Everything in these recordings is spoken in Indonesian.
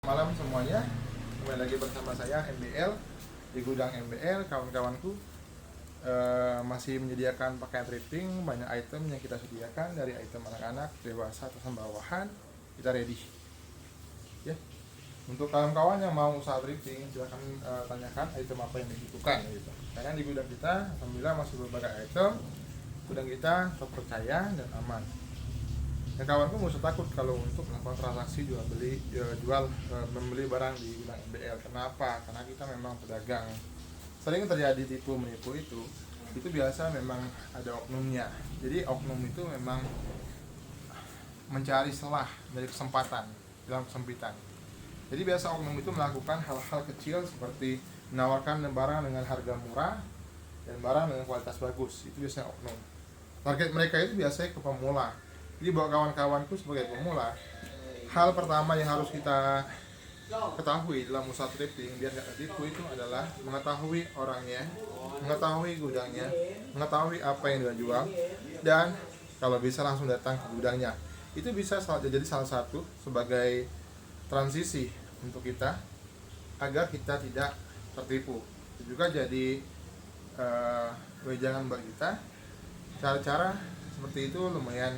Malam semuanya, kembali lagi bersama saya MBL di gudang MBL. Kawan-kawanku masih menyediakan pakaian thrifting, banyak item yang kita sediakan dari item anak-anak, dewasa, atau bawahan. Kita ready ya. Untuk kawan-kawan yang mau usaha thrifting, silahkan tanyakan item apa yang dibutuhkan gitu. Karena di gudang kita alhamdulillah masih berbagai item. Gudang kita terpercaya dan aman. Dan kawanku nggak usah takut kalau untuk melakukan transaksi jual membeli barang di gudang MBL. Kenapa? Karena kita memang pedagang. Sering terjadi tipu menipu itu biasa memang ada oknumnya. Jadi oknum itu memang mencari celah dari kesempatan dalam kesempitan. Jadi biasa oknum itu melakukan hal-hal kecil seperti menawarkan barang dengan harga murah dan barang dengan kualitas bagus. Itu biasanya oknum. Target mereka itu biasanya ke pemula. Jadi buat kawan-kawanku sebagai pemula, hal pertama yang harus kita ketahui dalam usaha thrifting biar nggak tertipu itu adalah mengetahui orangnya, mengetahui gudangnya, mengetahui apa yang dia jual, dan kalau bisa langsung datang ke gudangnya. Itu bisa jadi salah satu sebagai transisi untuk kita agar kita tidak tertipu. Itu juga jadi wejangan bagi kita. Cara-cara seperti itu lumayan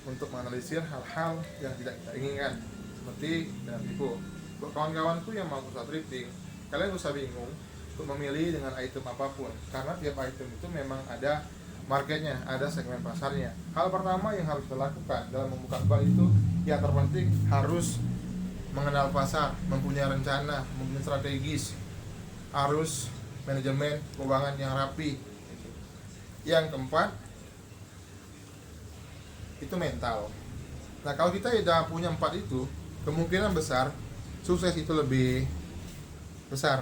untuk menganalisir hal-hal yang tidak kita inginkan seperti dengan tipu. Buat kawan-kawanku yang mau usaha thrifting, kalian gak usah bingung untuk memilih dengan item apapun, karena tiap item itu memang ada marketnya, ada segmen pasarnya. Hal pertama yang harus kita lakukan dalam membuka bar itu yang terpenting harus mengenal pasar, mempunyai rencana, mempunyai strategis, harus manajemen keuangan yang rapi. Yang keempat itu mental. Nah kalau kita sudah punya 4 itu, kemungkinan besar sukses itu lebih besar.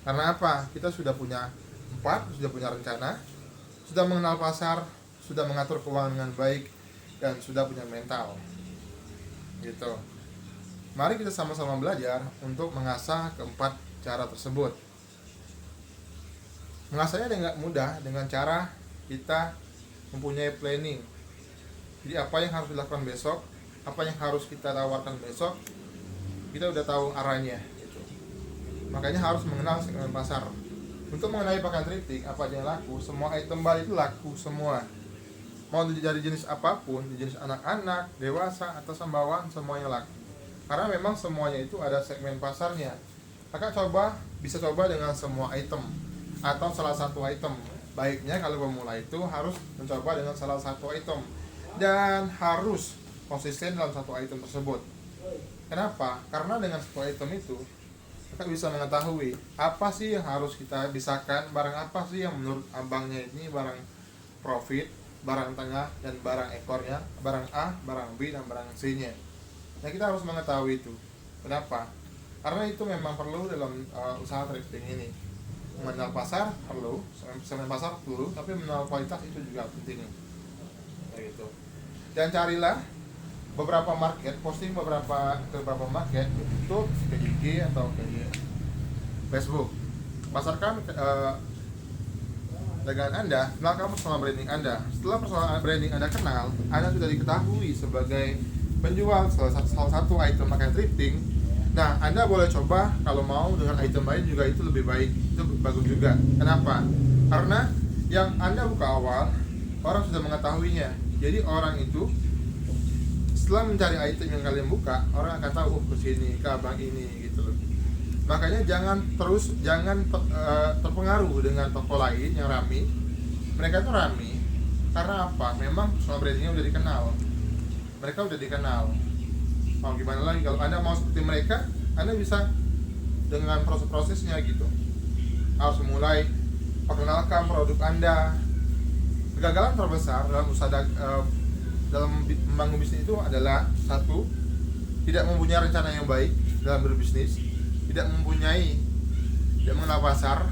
Karena apa? Kita sudah punya 4, sudah punya rencana, sudah mengenal pasar, sudah mengatur keuangan dengan baik, dan sudah punya mental. Gitu. Mari kita sama-sama belajar untuk mengasah keempat cara tersebut. Mengasahnya dengan mudah dengan cara kita mempunyai planning. Jadi apa yang harus dilakukan besok, apa yang harus kita tawarkan besok, kita udah tahu arahnya gitu. Makanya harus mengenal segmen pasar. Untuk mengenai pakaian thrifting, apa aja yang laku, semua item bar itu laku semua. Mau dari jenis apapun, jenis anak-anak, dewasa, atau sembawaan, semuanya laku. Karena memang semuanya itu ada segmen pasarnya. Kakak bisa coba dengan semua item atau salah satu item. Baiknya kalau pemula itu harus mencoba dengan salah satu item dan harus konsisten dalam satu item tersebut. Kenapa? Karena dengan satu item itu kita bisa mengetahui apa sih yang harus kita bisakan, barang apa sih yang menurut abangnya ini barang profit, barang tengah, dan barang ekornya, barang A, barang B, dan barang C-nya. Nah kita harus mengetahui itu. Kenapa? Karena itu memang perlu dalam usaha thrifting ini. Mengenal pasar perlu, segmen pasar perlu, tapi mengenal kualitas itu juga penting. Kayak gitu. Dan carilah beberapa market, posting beberapa market di YouTube, ke IG atau ke Facebook. Pasarkan dagangan Anda, kenalkan personal branding Anda. Setelah personal branding Anda kenal, Anda sudah diketahui sebagai penjual salah satu item pakaian thrifting. Nah, Anda boleh coba kalau mau dengan item lain juga itu lebih baik, itu bagus juga. Kenapa? Karena yang Anda buka awal, orang sudah mengetahuinya. Jadi orang itu setelah mencari item yang kalian buka, orang akan tahu ke sini, ke abang ini gitu loh. Makanya jangan terpengaruh dengan toko lain yang rame. Mereka itu rame karena apa? Memang personal brandingnya udah dikenal. Mereka udah dikenal. Mau gimana lagi kalau Anda mau seperti mereka, Anda bisa dengan proses-prosesnya gitu. Harus mulai perkenalkan produk Anda. Kegagalan terbesar dalam usaha dalam membangun bisnis itu adalah satu, tidak mempunyai rencana yang baik dalam berbisnis, tidak mengenal pasar.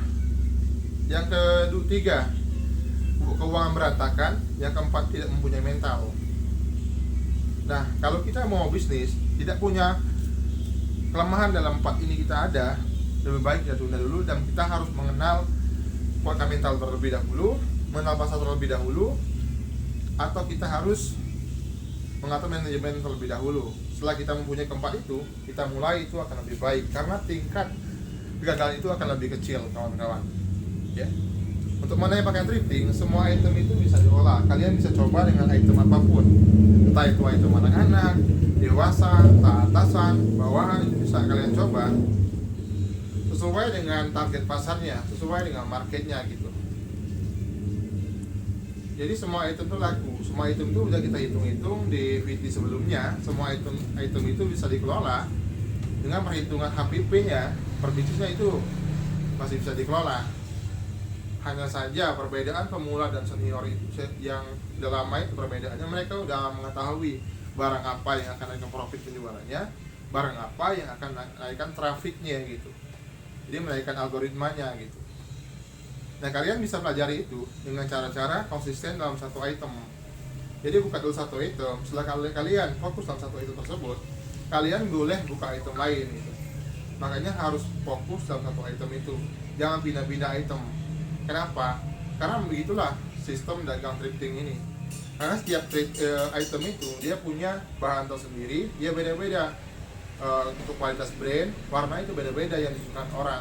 Yang ketiga, keuangan berantakan. Yang keempat, tidak mempunyai mental. Nah, kalau kita mau bisnis tidak punya kelemahan dalam 4 ini kita ada, lebih baik kita tunda dulu dan kita harus mengenal kualitas mental terlebih dahulu, mengenal pasar terlebih dahulu, atau kita harus mengatur manajemen terlebih dahulu setelah kita mempunyai keempat itu, kita mulai itu akan lebih baik karena tingkat gagal itu akan lebih kecil, kawan-kawan. Ya. Untuk mana yang pakai thrifting, semua item itu bisa diolah. Kalian bisa coba dengan item apapun, entah itu item anak-anak, dewasa, entah atasan, bawahan, itu bisa kalian coba sesuai dengan target pasarnya, sesuai dengan marketnya gitu. Jadi semua item itu laku, semua item itu udah kita hitung-hitung di video sebelumnya. Semua item itu bisa dikelola dengan perhitungan HPP-nya, per bisnisnya itu masih bisa dikelola. Hanya saja perbedaan pemula dan senior itu yang udah lama itu perbedaannya, mereka udah mengetahui barang apa yang akan naikkan profit penjualannya, barang apa yang akan naikkan trafficnya gitu. Jadi menaikkan algoritmanya gitu. Nah, kalian bisa pelajari itu dengan cara-cara konsisten dalam satu item. Jadi buka dulu satu item, setelah kalian fokus dalam satu item tersebut, kalian boleh buka item lain gitu. Makanya harus fokus dalam satu item itu, jangan pindah-pindah item. Kenapa? Karena begitulah sistem dagang thrifting ini. Karena setiap item itu dia punya bahan tersendiri, dia beda-beda. Untuk kualitas brand, warna itu beda-beda yang disukai orang.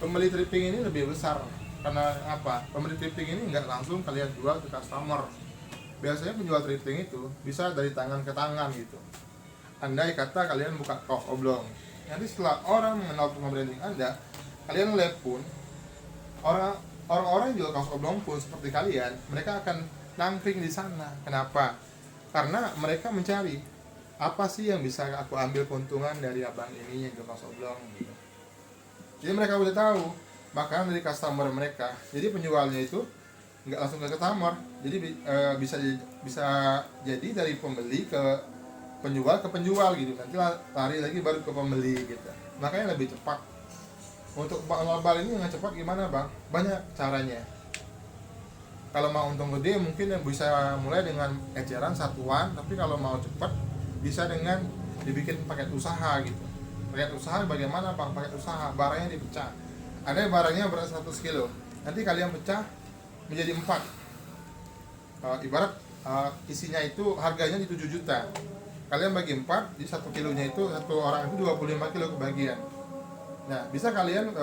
Pembeli thrifting ini lebih besar. Karena apa? Pembeli thrifting ini nggak langsung kalian jual ke customer. Biasanya penjual thrifting itu bisa dari tangan ke tangan gitu. Andai kata kalian buka kaos oblong, nanti setelah orang mengenal branding Anda, kalian live pun orang-orang yang jual kaos oblong pun seperti kalian, mereka akan nangkring di sana. Kenapa? Karena mereka mencari apa sih yang bisa aku ambil keuntungan dari abang ini yang jual kaos oblong gitu. Jadi mereka udah tahu makanan dari customer mereka. Jadi penjualnya itu nggak langsung ke customer. Jadi bisa jadi dari pembeli ke penjual gitu. Nanti lari lagi baru ke pembeli gitu. Makanya lebih cepat. Untuk global ini yang cepat gimana bang? Banyak caranya. Kalau mau untung gede mungkin bisa mulai dengan eceran satuan. Tapi kalau mau cepat bisa dengan dibikin paket usaha gitu. Paket usaha bagaimana bang? Paket usaha barangnya dipecah. Ada barangnya berat 100 kilo, nanti kalian pecah menjadi 4. Ibarat isinya itu harganya di 7 juta, kalian bagi 4, di 1 kilonya itu satu orang itu 25 kilo kebagian. Nah, bisa kalian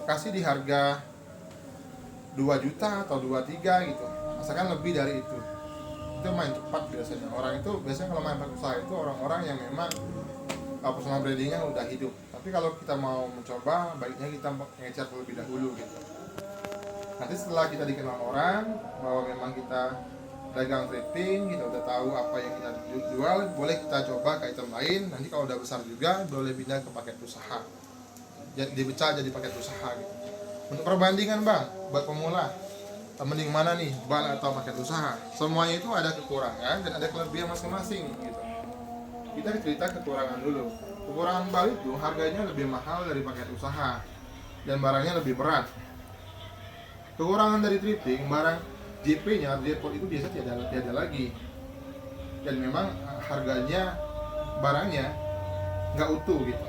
kasih di harga 2 juta atau 23 gitu, asalkan lebih dari itu main cepat biasanya. Orang itu biasanya kalau main paket usaha itu orang-orang yang memang personal brandingnya udah hidup. Tapi kalau kita mau mencoba, baiknya kita ngecer terlebih dahulu gitu. Nanti setelah kita dikenal orang bahwa memang kita dagang thrifting, kita udah tahu apa yang kita jual, boleh kita coba ke item lain. Nanti kalau udah besar juga boleh pindah ke paket usaha, jadi dipecah jadi paket usaha gitu. Untuk perbandingan bang, buat pemula, mending mana nih, bal atau paket usaha? Semuanya itu ada kekurangan dan ada kelebihan masing-masing gitu. Kita cerita kekurangan dulu. Kekurangan bal itu harganya lebih mahal dari paket usaha dan barangnya lebih berat. Kekurangan dari thrifting, barang JP-nya, depot itu biasa tiada lagi. Dan memang harganya, barangnya nggak utuh gitu.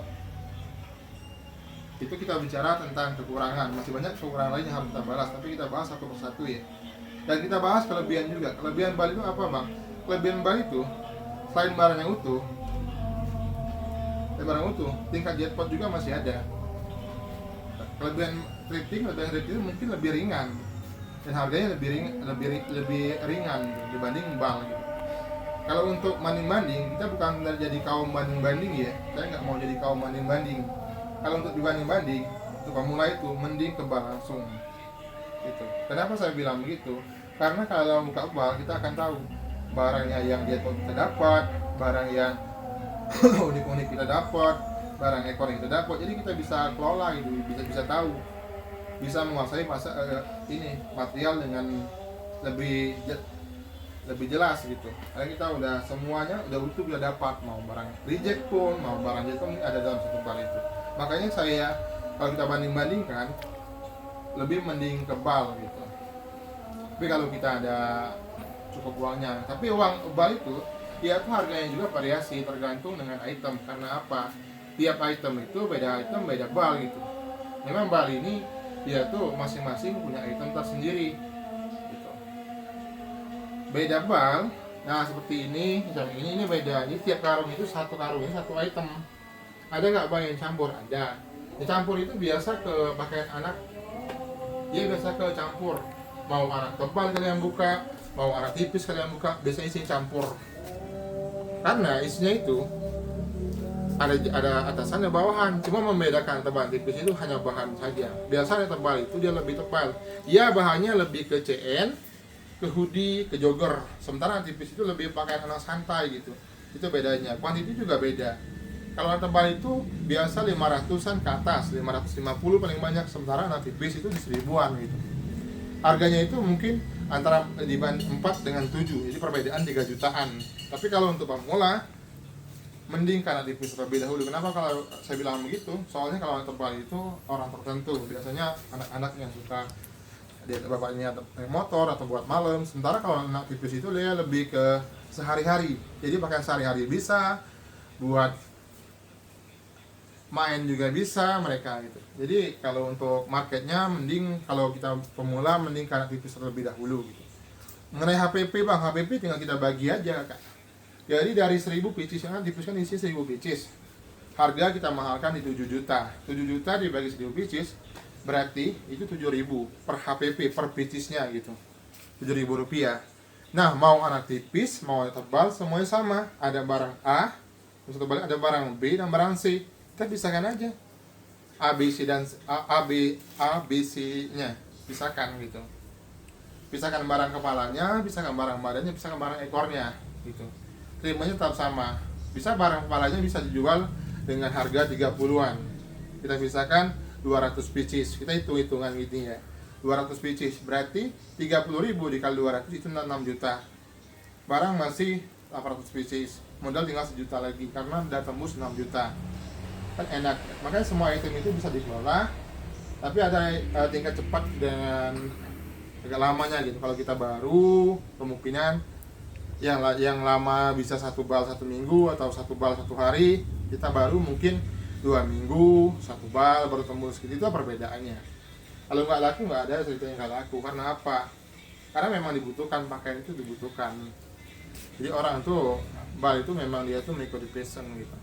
Itu kita bicara tentang kekurangan. Masih banyak kekurangan lain yang harus kita bahas, tapi kita bahas satu persatu ya. Dan kita bahas kelebihan juga. Kelebihan bal itu apa bang? Kelebihan bal itu selain barang yang utuh, tingkat jackpot juga masih ada. Kelebihan thrifting itu mungkin lebih ringan dan harganya lebih ringan gitu, dibanding bal gitu. Kalau untuk banding-banding, kita bukan jadi kaum banding-banding ya. Saya nggak mau jadi kaum banding-banding. Kalau untuk dibanding-banding, untuk pemula itu mending ke bal langsung gitu. Kenapa saya bilang begitu? Karena kalau buka bal kita akan tahu barangnya yang jackpot kita dapat, barang yang unik-unik kita dapat, barang ekor yang kita dapat. Jadi kita bisa kelola gitu, bisa tahu, bisa menguasai ini material dengan lebih jelas gitu. Karena kita udah semuanya udah utuh kita dapat, mau barang reject pun, mau barang jatuh ada dalam satu bal itu. Makanya saya kalau kita banding-bandingkan lebih mending ke bal gitu. Tapi kalau kita ada cukup uangnya, tapi uang bal itu dia tuh harganya juga variasi tergantung dengan item. Karena apa? Tiap item itu beda item beda bal gitu. Memang bal ini dia tuh masing-masing punya item tersendiri gitu. Beda bal Nah seperti ini, misalnya ini beda. Jadi tiap karung itu satu karung ini satu item. Ada nggak bang yang campur? Ada. Yang campur itu biasa ke pakaian anak. Dia biasa ke campur. Mau anak tebal kalian buka, mau anak tipis kalian buka, biasanya isi campur. Karena isinya itu ada atasan dan bawahan. Cuma membedakan tebal tipis itu hanya bahan saja. Biasanya tebal itu dia lebih tebal. Ya bahannya lebih ke CN, ke hoodie, ke jogger. Sementara tipis itu lebih pakaian anak santai gitu. Itu bedanya. Kuantiti juga beda. Kalau anak tebal itu biasa 500-an ke atas, 550 paling banyak. Sementara anak tipis itu di 1000-an gitu. Harganya itu mungkin antara di band 4 dengan 7. Jadi perbedaan 3 jutaan. Tapi kalau untuk pemula mending karena tipis terlebih dahulu. Kenapa kalau saya bilang begitu? Soalnya kalau anak tebal itu orang tertentu. Biasanya anak-anak yang suka dia bapaknya naik motor atau buat malam. Sementara kalau anak tipis itu dia lebih ke sehari-hari. Jadi pakaian sehari-hari bisa, buat main juga bisa mereka gitu. Jadi kalau untuk marketnya mending kalau kita pemula mending karena tipis terlebih dahulu gitu. Mengenai HPP bang, HPP tinggal kita bagi aja kak. Jadi dari 1000 pieces kan tipis kan isi 1000 pieces. Harga kita mahalkan di 7 juta. 7 juta dibagi 1000 pieces berarti itu 7.000 per HPP per piecesnya gitu. 7.000 rupiah. Nah mau anak tipis mau anak tebal semuanya sama. Ada barang A, terus tebal ada barang B dan barang C. Kita pisahkan aja A, B, C dan A, B, C nya pisahkan gitu. Pisahkan barang kepalanya, pisahkan barang badannya, pisahkan barang ekornya gitu. Terimanya tetap sama. Bisa barang kepalanya bisa dijual dengan harga 30-an. Kita pisahkan 200 pieces. Kita hitung-hitungan gitu ya. 200 pieces berarti 30.000 dikali 200 itu 6 juta. Barang masih 800 pieces. Modal tinggal 1 juta lagi karena udah tembus 6 juta. Kan enak. Makanya semua item itu bisa dikelola. Tapi ada tingkat cepat dengan agak lamanya gitu. Kalau kita baru kemungkinan yang lama bisa 1 bal 1 minggu atau 1 bal 1 hari. Kita baru mungkin 2 minggu 1 bal baru tembus gitu. Itu perbedaannya. Kalau nggak laku nggak ada cerita yang nggak laku. Karena apa? Karena memang dibutuhkan, pakaian itu dibutuhkan. Jadi orang tuh bal itu memang dia tuh mengikuti passion gitu.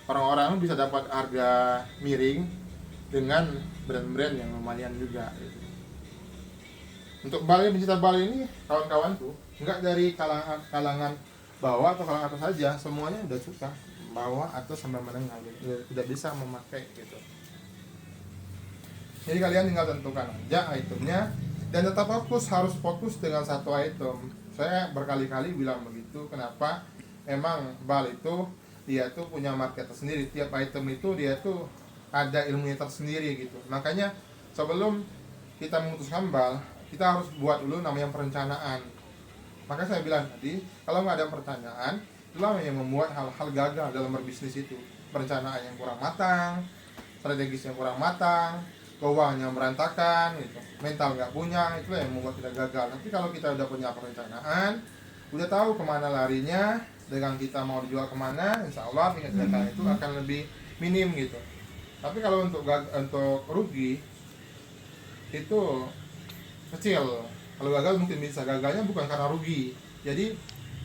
Orang-orang bisa dapat harga miring dengan brand-brand yang lumayan juga gitu. Untuk bal pencinta bal ini kawan-kawan tuh nggak dari kalangan bawah atau kalangan atas saja, semuanya udah suka bawah atau sampai menengah gitu. Tidak bisa memakai gitu. Jadi kalian tinggal tentukan aja itemnya dan tetap harus fokus dengan satu item. Saya berkali-kali bilang begitu. Kenapa? Emang bal itu dia tuh punya market tersendiri. Tiap item itu dia tuh ada ilmunya tersendiri gitu. Makanya sebelum kita memutuskan bal, kita harus buat dulu namanya perencanaan. Maka saya bilang tadi, kalau nggak ada perencanaan, itulah yang membuat hal-hal gagal dalam berbisnis itu. Perencanaan yang kurang matang, strategis yang kurang matang, keuangan yang berantakan, gitu. Mental nggak punya, itulah yang membuat kita gagal. Tapi kalau kita udah punya perencanaan, udah tahu kemana larinya, dagang kita mau dijual kemana, insya Allah tingkat gagal itu akan lebih minim gitu. Tapi kalau untuk rugi itu kecil. Kalau gagal mungkin bisa, gagalnya bukan karena rugi. Jadi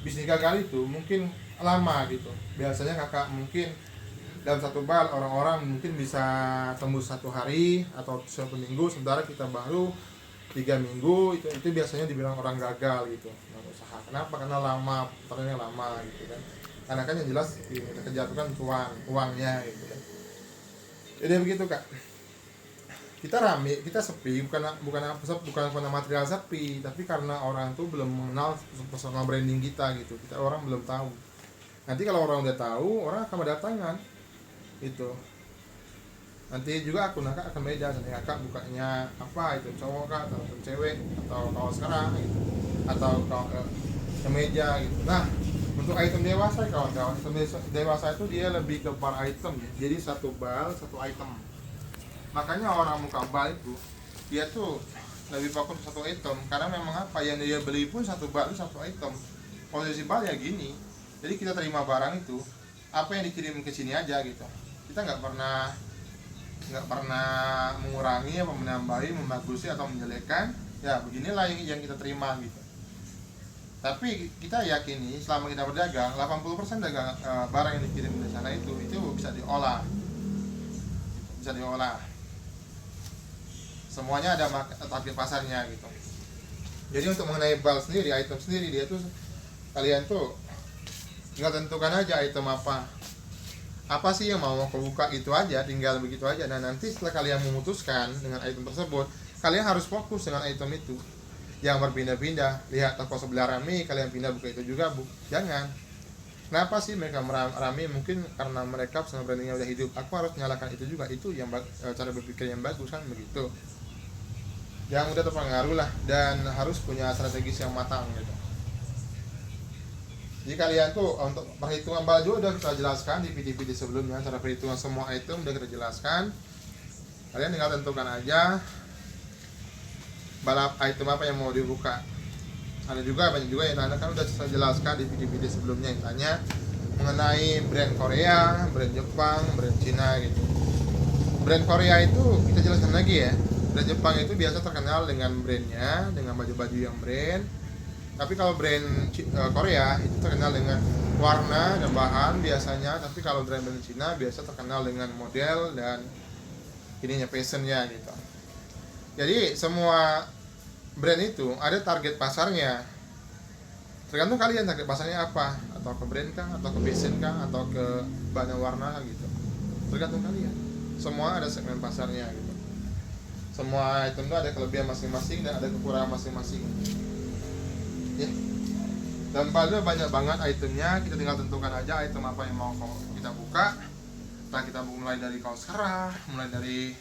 bisnis gagal itu mungkin lama gitu. Biasanya kakak mungkin dalam 1 bal orang-orang mungkin bisa tembus 1 hari atau 1 minggu, sementara kita baru 3 minggu itu biasanya dibilang orang gagal gitu usaha. Kenapa? Karena lama, putarannya lama gitu kan. Karena kan yang jelas kita kejar kan uangnya gitu kan. Jadi begitu kak. Kita rame, kita sepi bukan karena material sepi, tapi karena orang tuh belum mengenal personal branding kita gitu. Orang belum tahu. Nanti kalau orang udah tahu, orang akan berdatangan gitu. Nanti juga akun kakak akan beda, nanti kakak bukanya apa itu cowok kak atau cewek atau kaos kerah gitu, atau kemeja gitu. Nah untuk item dewasa kawan-kawan, item dewasa itu dia lebih ke per item ya. Jadi 1 bal 1 item. Makanya orang muka bal itu dia tuh lebih fokus ke 1 item karena memang apa yang dia beli pun 1 bal itu 1 item. Posisi bal ya gini. Jadi kita terima barang itu apa yang dikirim ke sini aja gitu. Kita nggak pernah mengurangi apa menambahi, membagusi atau menjelekkan. Ya beginilah yang kita terima gitu. Tapi kita yakini selama kita berdagang 80% dagang barang yang dikirim dari sana itu bisa diolah. Bisa diolah. Semuanya ada target pasarnya gitu. Jadi untuk mengenai bal sendiri, item sendiri, dia tuh kalian tuh tinggal tentukan aja item apa sih yang mau kau buka, itu aja, tinggal begitu aja. Nah nanti setelah kalian memutuskan dengan item tersebut, kalian harus fokus dengan item itu. Yang berpindah-pindah, lihat toko sebelah rame, kalian pindah buka itu juga, jangan. Kenapa sih mereka rame? Mungkin karena mereka personal brandingnya udah hidup, aku harus nyalakan itu juga. Itu yang cara berpikir yang bagus kan, begitu. Yang udah terpengaruh lah, dan harus punya strategis yang matang gitu. Jadi kalian tuh untuk perhitungan baju udah kita jelaskan di video-video sebelumnya, cara perhitungan semua item udah kita jelaskan. Kalian tinggal tentukan aja balap item apa yang mau dibuka. Ada juga banyak juga yang tanya, kan udah saya jelaskan di video-video sebelumnya yang tanya mengenai brand Korea, brand Jepang, brand Cina gitu. Brand Korea itu kita jelaskan lagi ya. Brand Jepang itu biasa terkenal dengan brandnya, dengan baju-baju yang brand. Tapi kalau brand Korea itu terkenal dengan warna dan bahan biasanya. Tapi kalau brand Cina biasa terkenal dengan model dan ininya, fashionnya gitu. Jadi semua brand itu ada target pasarnya. Tergantung kalian target pasarnya apa, atau ke brand kah, atau ke fashion kah, atau ke bahan warna gitu. Tergantung kalian. Semua ada segmen pasarnya gitu. Semua item itu ada kelebihan masing-masing dan ada kekurangan masing-masing. Ya. Dan paling banyak banget itemnya, kita tinggal tentukan aja item apa yang mau kita buka. Nah, kita mulai dari kaos kerah, mulai dari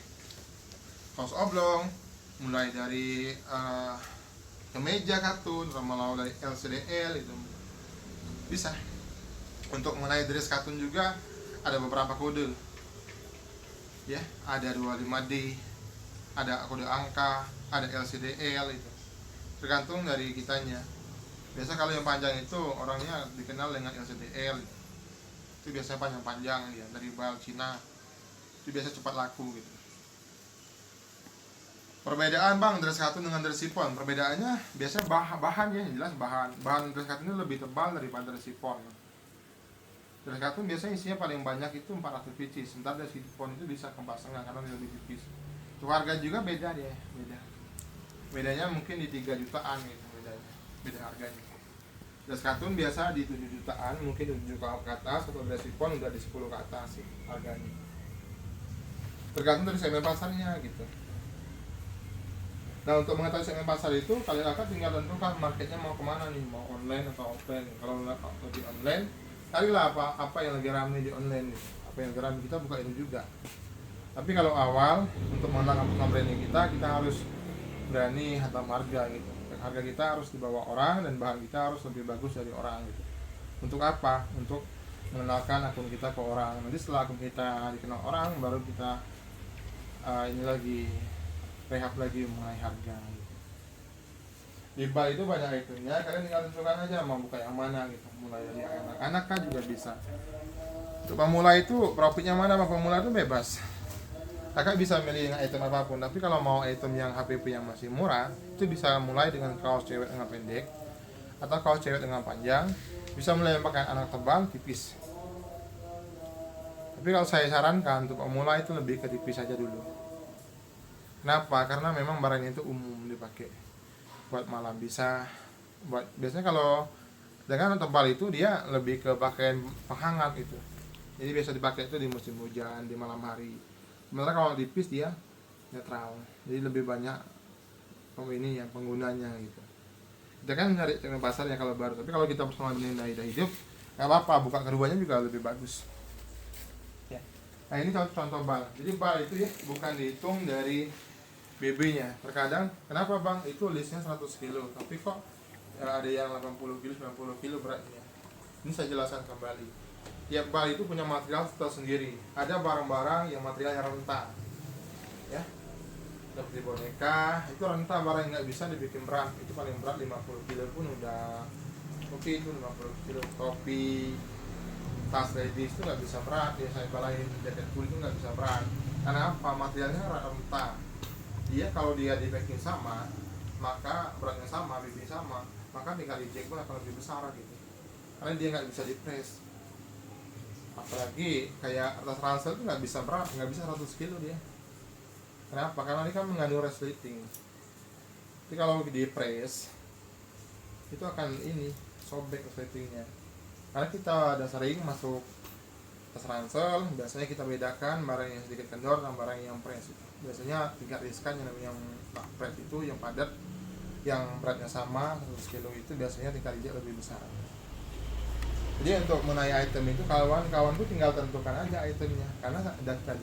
kaos oblong, mulai dari kemeja katun, mulai dari LCDL itu bisa. Untuk mengenai dress katun juga ada beberapa kode, ya, ada 25D, ada kode angka, ada LCDL itu, tergantung dari kitanya. Biasa kalau yang panjang itu orangnya dikenal dengan LCDL, itu biasanya panjang-panjang ya, dari bal Cina, itu biasa cepat laku gitu. Perbedaan bang dress katun dengan dress chiffon, perbedaannya biasanya bahan ya, jelas bahan dress katun itu lebih tebal daripada dress chiffon. Dress katun biasanya isinya paling banyak itu 400 pieces, sementara dress chiffon itu bisa ke 4,5 karena lebih tipis. Itu harga juga beda deh, bedanya mungkin di 3 jutaan gitu, beda harganya. Dress katun biasa di 7 jutaan, mungkin 7 juta ke atas, atau dress chiffon udah di 10 ke atas sih harganya. Tergantung dari segmen pasarnya gitu. Nah, untuk mengetahui segmen pasar itu, kalian akan tinggal tentukan marketnya mau kemana nih, mau online atau offline. Kalau lebih online, carilah apa yang lagi ramai di online nih. Apa yang lagi ramai kita buka itu juga. Tapi kalau awal untuk mengenalkan branding kita harus berani hantam harga gitu. Harga kita harus dibawa orang dan bahan kita harus lebih bagus dari orang gitu. Untuk apa? Untuk mengenalkan akun kita ke orang. Nanti setelah akun kita dikenal orang, baru kita ini lagi rehab lagi mengenai harga gitu. Di bal itu banyak itemnya, kalian tinggal tentukan aja mau buka yang mana gitu. Mulai dari anak-anak kan juga bisa. Untuk pemula itu profitnya mana? Pemula itu bebas. Kakak bisa milih dengan item apapun, tapi kalau mau item yang HPP yang masih murah, itu bisa mulai dengan kaos cewek dengan pendek atau kaos cewek dengan panjang. Bisa mulai pakai anak tebal, tipis. Tapi kalau saya sarankan untuk pemula itu lebih ke tipis aja dulu. Kenapa? Karena memang barangnya itu umum dipakai buat malam, bisa buat biasanya kalau dengan tebal itu dia lebih ke pakaian penghangat gitu. Jadi biasa dipakai itu di musim hujan, di malam hari. Sementara kalau tipis dia netral, jadi lebih banyak ini yang penggunanya gitu. Kita kan nyari segmen pasar yang kalau baru, tapi kalau kita personal menilai hidup, nggak apa-apa, buka keduanya juga lebih bagus. Ya. Nah ini contoh bal. Jadi bal itu ya bukan dihitung dari BB-nya. Terkadang, kenapa bang? Itu listnya 100 kilo, tapi kok ada yang 80 kilo, 90 kilo beratnya. Ini saya jelaskan kembali. Tiap bal itu punya material tersendiri. Ada barang-barang yang materialnya renta, ya, seperti boneka, itu renta, barang yang nggak bisa dibikin berat. Itu paling berat 50 kilo pun udah oke, itu 50 kilo. Topi, tas ladies itu nggak bisa berat. Ya saya balain jaket kulit itu nggak bisa berat. Karena apa? Materialnya renta. Dia kalau dia di packing sama, maka beratnya sama, BB sama, maka tingkat reject pun akan lebih besar gitu, karena dia nggak bisa di press. Apalagi kayak atas ransel itu nggak bisa berat, nggak bisa 100 kilo dia. Kenapa? Karena ini kan mengandung resleting. Jadi kalau di press itu akan ini sobek resletingnya. Karena kita ada sering masuk atas ransel, biasanya kita bedakan barang yang sedikit kendor dan barang yang press itu. Biasanya tingkat riskan yang press itu yang padat, yang beratnya sama 100 kilo itu biasanya tingkat reject lebih besar. Jadi untuk menaik item itu kawan-kawan tuh tinggal tentukan aja itemnya, karena sudah kita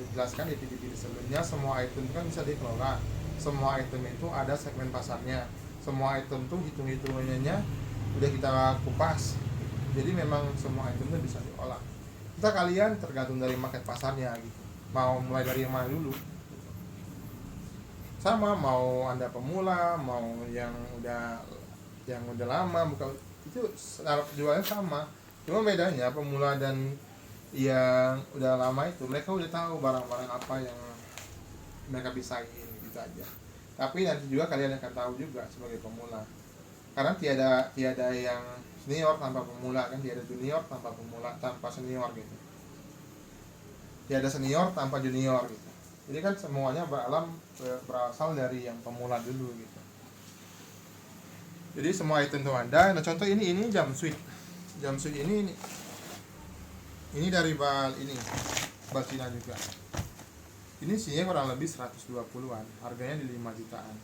jelaskan di video sebelumnya, semua item itu kan bisa dikelola. Semua item itu ada segmen pasarnya, semua item tuh hitung-hitungannya udah kita kupas. Jadi memang semua item itu bisa diolah. Kita kalian tergantung dari market pasarnya gitu, mau mulai dari yang mana dulu. Sama mau Anda pemula, mau yang udah lama buka, itu jualnya sama, cuma bedanya pemula dan yang udah lama itu mereka udah tahu barang-barang apa yang mereka bisain gitu aja. Tapi nanti juga kalian akan tahu juga sebagai pemula, karena tiada yang senior tanpa pemula kan, tiada junior tanpa pemula tanpa senior gitu, tiada senior tanpa junior gitu. Jadi kan semuanya berasal dari yang pemula dulu gitu. Jadi semua item itu ada. Nah contoh ini jumpsuit ini dari bal Cina juga. Ini sihnya kurang lebih 120-an, harganya di 5 jutaan.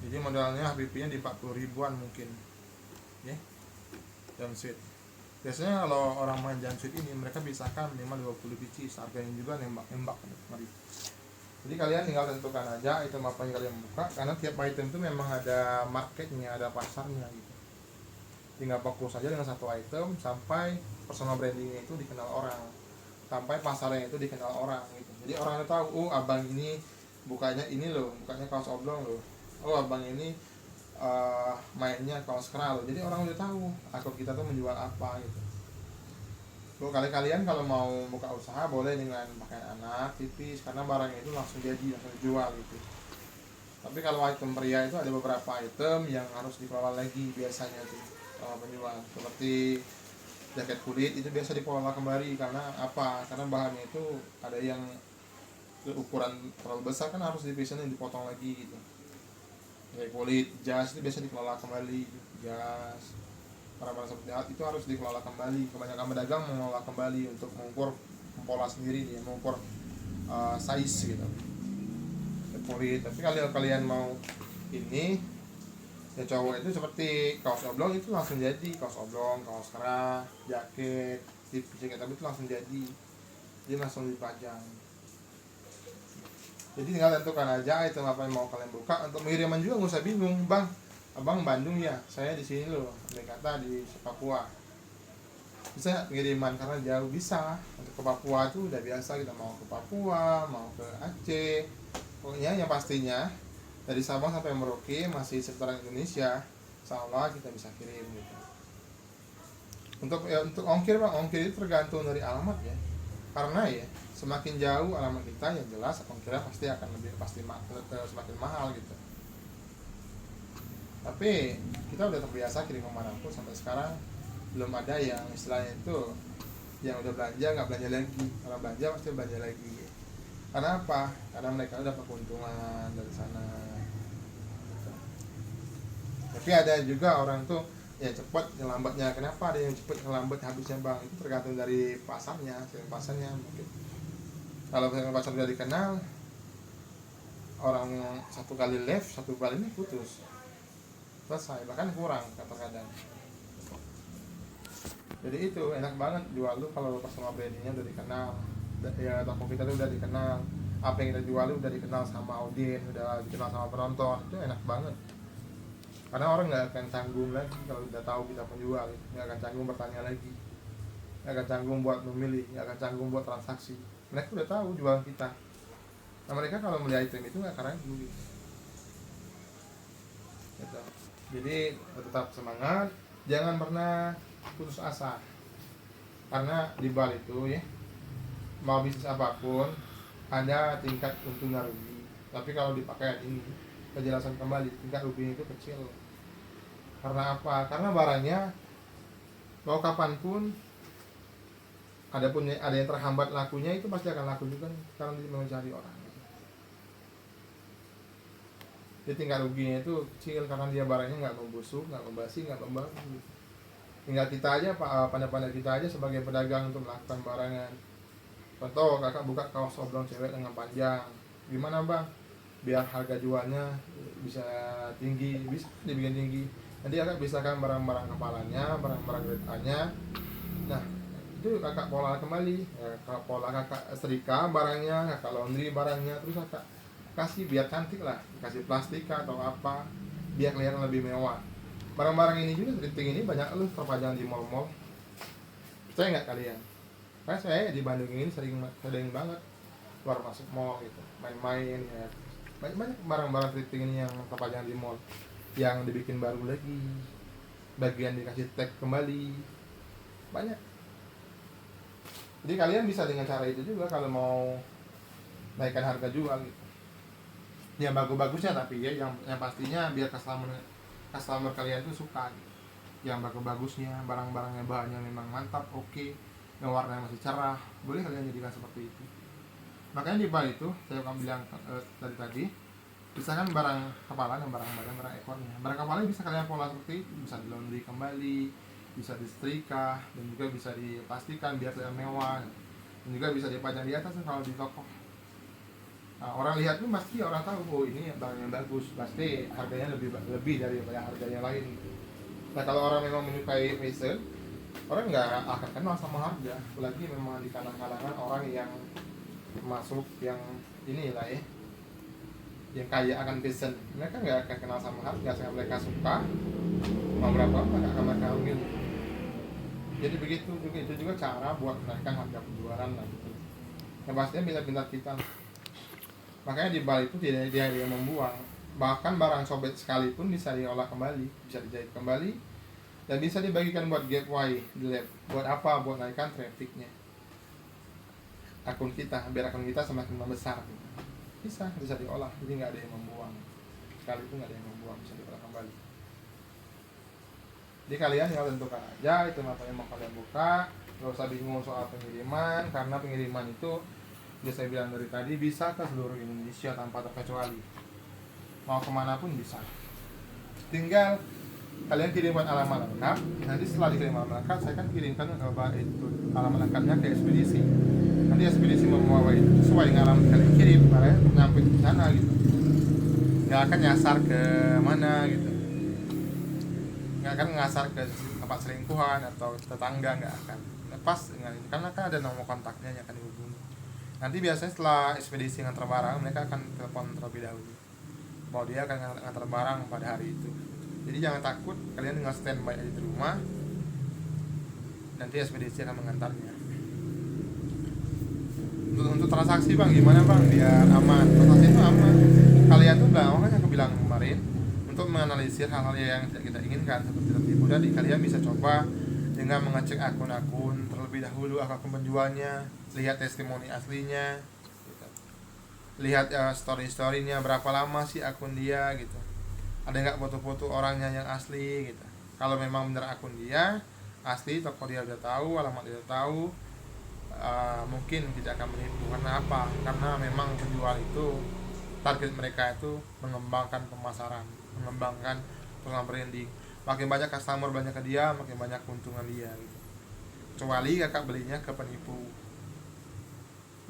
Jadi modalnya HPP-nya di 40 ribuan mungkin. Ya. Jumpsuit. Biasanya kalau orang main jumpsuit ini mereka bisakan minimal 20 biji, harganya juga nembak. Mari. Jadi kalian tinggal tentukan aja item apa yang kalian buka, karena tiap item itu memang ada marketnya, ada pasarnya gitu. Tinggal fokus saja dengan satu item sampai personal branding itu dikenal orang, sampai pasarnya itu dikenal orang gitu. Jadi orang itu tahu, oh abang ini bukanya ini loh, bukanya kaos oblong loh. Oh abang ini mainnya kaos kera loh. Jadi orang udah tahu akun kita tuh menjual apa gitu. Kalian kalau mau buka usaha boleh dengan pakaian anak tipis, karena barangnya itu langsung langsung dijual gitu. Tapi kalau item pria itu ada beberapa item yang harus dikelola lagi biasanya tuh penjual, seperti jaket kulit itu biasa dikelola kembali. Karena apa? Karena bahannya itu ada yang ukuran terlalu besar, kan harus dipisahin, dipotong lagi gitu. Jaket kulit, jas itu biasa dikelola kembali, jas barang-barang seperti itu harus dikelola kembali. Kebanyakan pedagang mengelola kembali untuk mengukur pola sendiri nih, mengukur size gitu. Kulit. Tapi kalau kalian mau ini ya cowok itu seperti kaos oblong itu langsung jadi, kaos oblong, kaos kera, jaket, jaket tapi itu langsung jadi langsung dipajang. Jadi tinggal tentukan aja item apa yang mau kalian buka. Untuk pengiriman juga nggak usah bingung, bang. Abang Bandung ya, saya di sini loh, kata di Papua. Bisa pengiriman karena jauh, bisa. Untuk ke Papua itu udah biasa, kita mau ke Papua, mau ke Aceh. Pokoknya yang pastinya dari Sabang sampai Merauke masih sekitaran Indonesia, insya Allah kita bisa kirim gitu. Untuk ongkir bang, ongkir itu tergantung dari alamat ya. Karena ya semakin jauh alamat kita, yang jelas ongkirnya pasti akan semakin mahal gitu. Tapi kita udah terbiasa kirim kemanapun, sampai sekarang belum ada yang istilahnya itu yang udah belanja nggak belanja lagi. Kalau belanja pasti belanja lagi. Karena apa? Karena mereka udah keuntungan dari sana. Tapi ada juga orang tuh ya cepat, yang lambatnya. Kenapa ada yang cepat, yang lambat habisnya bang? Itu tergantung dari pasarnya, mungkin. Kalau pasar udah dikenal, orang satu kali live, satu kali ini putus, selesai, bahkan kurang kadang-kadang. Jadi itu enak banget jual lu kalau personal brandingnya udah dikenal, ya toko kita tuh udah dikenal, apa yang kita jual udah dikenal sama audiens, udah dikenal sama penonton, itu enak banget. Karena orang nggak akan canggung lagi kalau udah tahu kita penjual, nggak akan canggung bertanya lagi, nggak akan canggung buat memilih, nggak akan canggung buat transaksi. Mereka udah tahu jualan kita. Nah mereka kalau melihat item itu nggak akan ragu gitu. Jadi tetap semangat, jangan pernah putus asa. Karena di bal itu ya, mau bisnis apapun ada tingkat untung dan rugi. Tapi kalau di pakaian ini, kejelasan kembali, tingkat ruginya itu kecil. Karena apa? Karena barangnya mau kapanpun ada yang terhambat lakunya, itu pasti akan laku juga karena dia mencari orang. Jadi tingkat ruginya itu kecil karena dia barangnya nggak membusuk, nggak membasi, nggak membau. Tinggal kita aja, pandai-pandai kita aja sebagai pedagang untuk melakukan barangan. Contoh, kakak buka kaos oblong cewek dengan panjang, gimana bang? Biar harga jualnya bisa tinggi, bisa dibikin tinggi. Nanti kakak bisa kan barang-barang kepalanya, barang-barang grade A-nya. Nah, itu kakak pola kembali ya, pola kakak setrika barangnya, kakak laundry barangnya, terus kakak kasih biar cantik lah, kasih plastika atau apa biar kelihatan lebih mewah. Barang-barang ini juga, thrifting ini banyak lu terpajang di mall-mall, percaya nggak kalian? Karena saya di Bandung ini sering banget keluar masuk mall gitu, main-main ya. Banyak barang-barang thrifting ini yang terpajang di mall, yang dibikin baru lagi, bagian dikasih tag kembali, banyak. Jadi kalian bisa dengan cara itu juga kalau mau naikkan harga jual gitu. Yang bagus-bagusnya, tapi ya yang pastinya biar customer kalian tuh suka gitu. Yang bagus-bagusnya, barang-barangnya bahannya memang mantap, oke, yang warnanya masih cerah, boleh kalian jadikan seperti itu. Makanya di bar itu saya akan bilang tadi misalkan barang kepala dan barang badan, barang ekornya. Barang kepala bisa kalian pola seperti itu, bisa di laundry kembali, bisa disetrika, dan juga bisa dipastikan biar terlihat mewah, dan juga bisa dipajang di atas kalau di toko. Nah, orang lihat tuh pasti orang tahu, oh ini barang yang bagus, pasti harganya lebih daripada harga yang lain. Nah, kalau orang memang menyukai fashion, orang nggak akan kenal sama harga, apalagi memang di kalangan orang yang masuk yang inilah ya, yang kaya akan fashion, mereka nggak akan kenal sama harga. Karena mereka suka mau berapa nggak akan mereka ambil. Jadi begitu juga, itu juga cara buat menaikkan harga penjualan lah gitu. Yang pastinya bisa pintar kita. Makanya di bar itu tidak ada yang membuang, bahkan barang sobek sekalipun bisa diolah kembali, bisa dijahit kembali, dan bisa dibagikan buat giveaway di lab. Buat apa? Buat naikkan trafficnya akun kita, biar akun kita semakin membesar gitu. Bisa diolah, jadi nggak ada yang membuang, sekalipun nggak ada yang membuang, bisa diolah kembali. Jadi kalian tinggal tentukan aja itu apa yang mau kalian buka, nggak usah bingung soal pengiriman, karena pengiriman itu ya saya bilang dari tadi bisa ke seluruh Indonesia tanpa terkecuali, mau kemana pun bisa. Tinggal kalian kirimkan alamat lengkap. Nanti setelah dikirim alamat lengkap, saya kan kirimkan itu alamat lengkapnya ke ekspedisi. Nanti ekspedisi membawa itu sesuai dengan alamat kalian kirim, kalian nyampe di sana gitu. Nggak akan nyasar ke mana gitu, nggak akan ngasar ke tempat selingkuhan atau tetangga, nggak akan. Lepas dengan ini, karena kan ada nomor kontaknya yang akan dihubungi. Nanti biasanya setelah ekspedisi ngantar barang, mereka akan telepon terlebih dahulu bahwa dia akan ngantar barang pada hari itu. Jadi jangan takut, kalian tinggal standby aja di rumah, nanti ekspedisi akan mengantarnya. Untuk transaksi bang, gimana bang biar aman? Transaksi itu aman. Kalian tuh makanya aku bilang kemarin, untuk menganalisir hal-hal yang tidak kita inginkan seperti tertipu tadi, kalian bisa coba dengan mengecek akun-akun terlebih dahulu, akun penjualnya, lihat testimoni aslinya, gitu. Lihat story-storynya, berapa lama sih akun dia gitu, ada nggak foto-foto orangnya yang asli gitu. Kalau memang benar akun dia asli, toko dia udah tahu, alamat dia udah tahu, mungkin tidak akan menipu. Karena apa? Karena memang penjual itu target mereka itu mengembangkan pemasaran, mengembangkan personal branding. Makin banyak customer banyak ke dia, makin banyak keuntungan dia gitu. Kecuali kakak belinya ke penipu.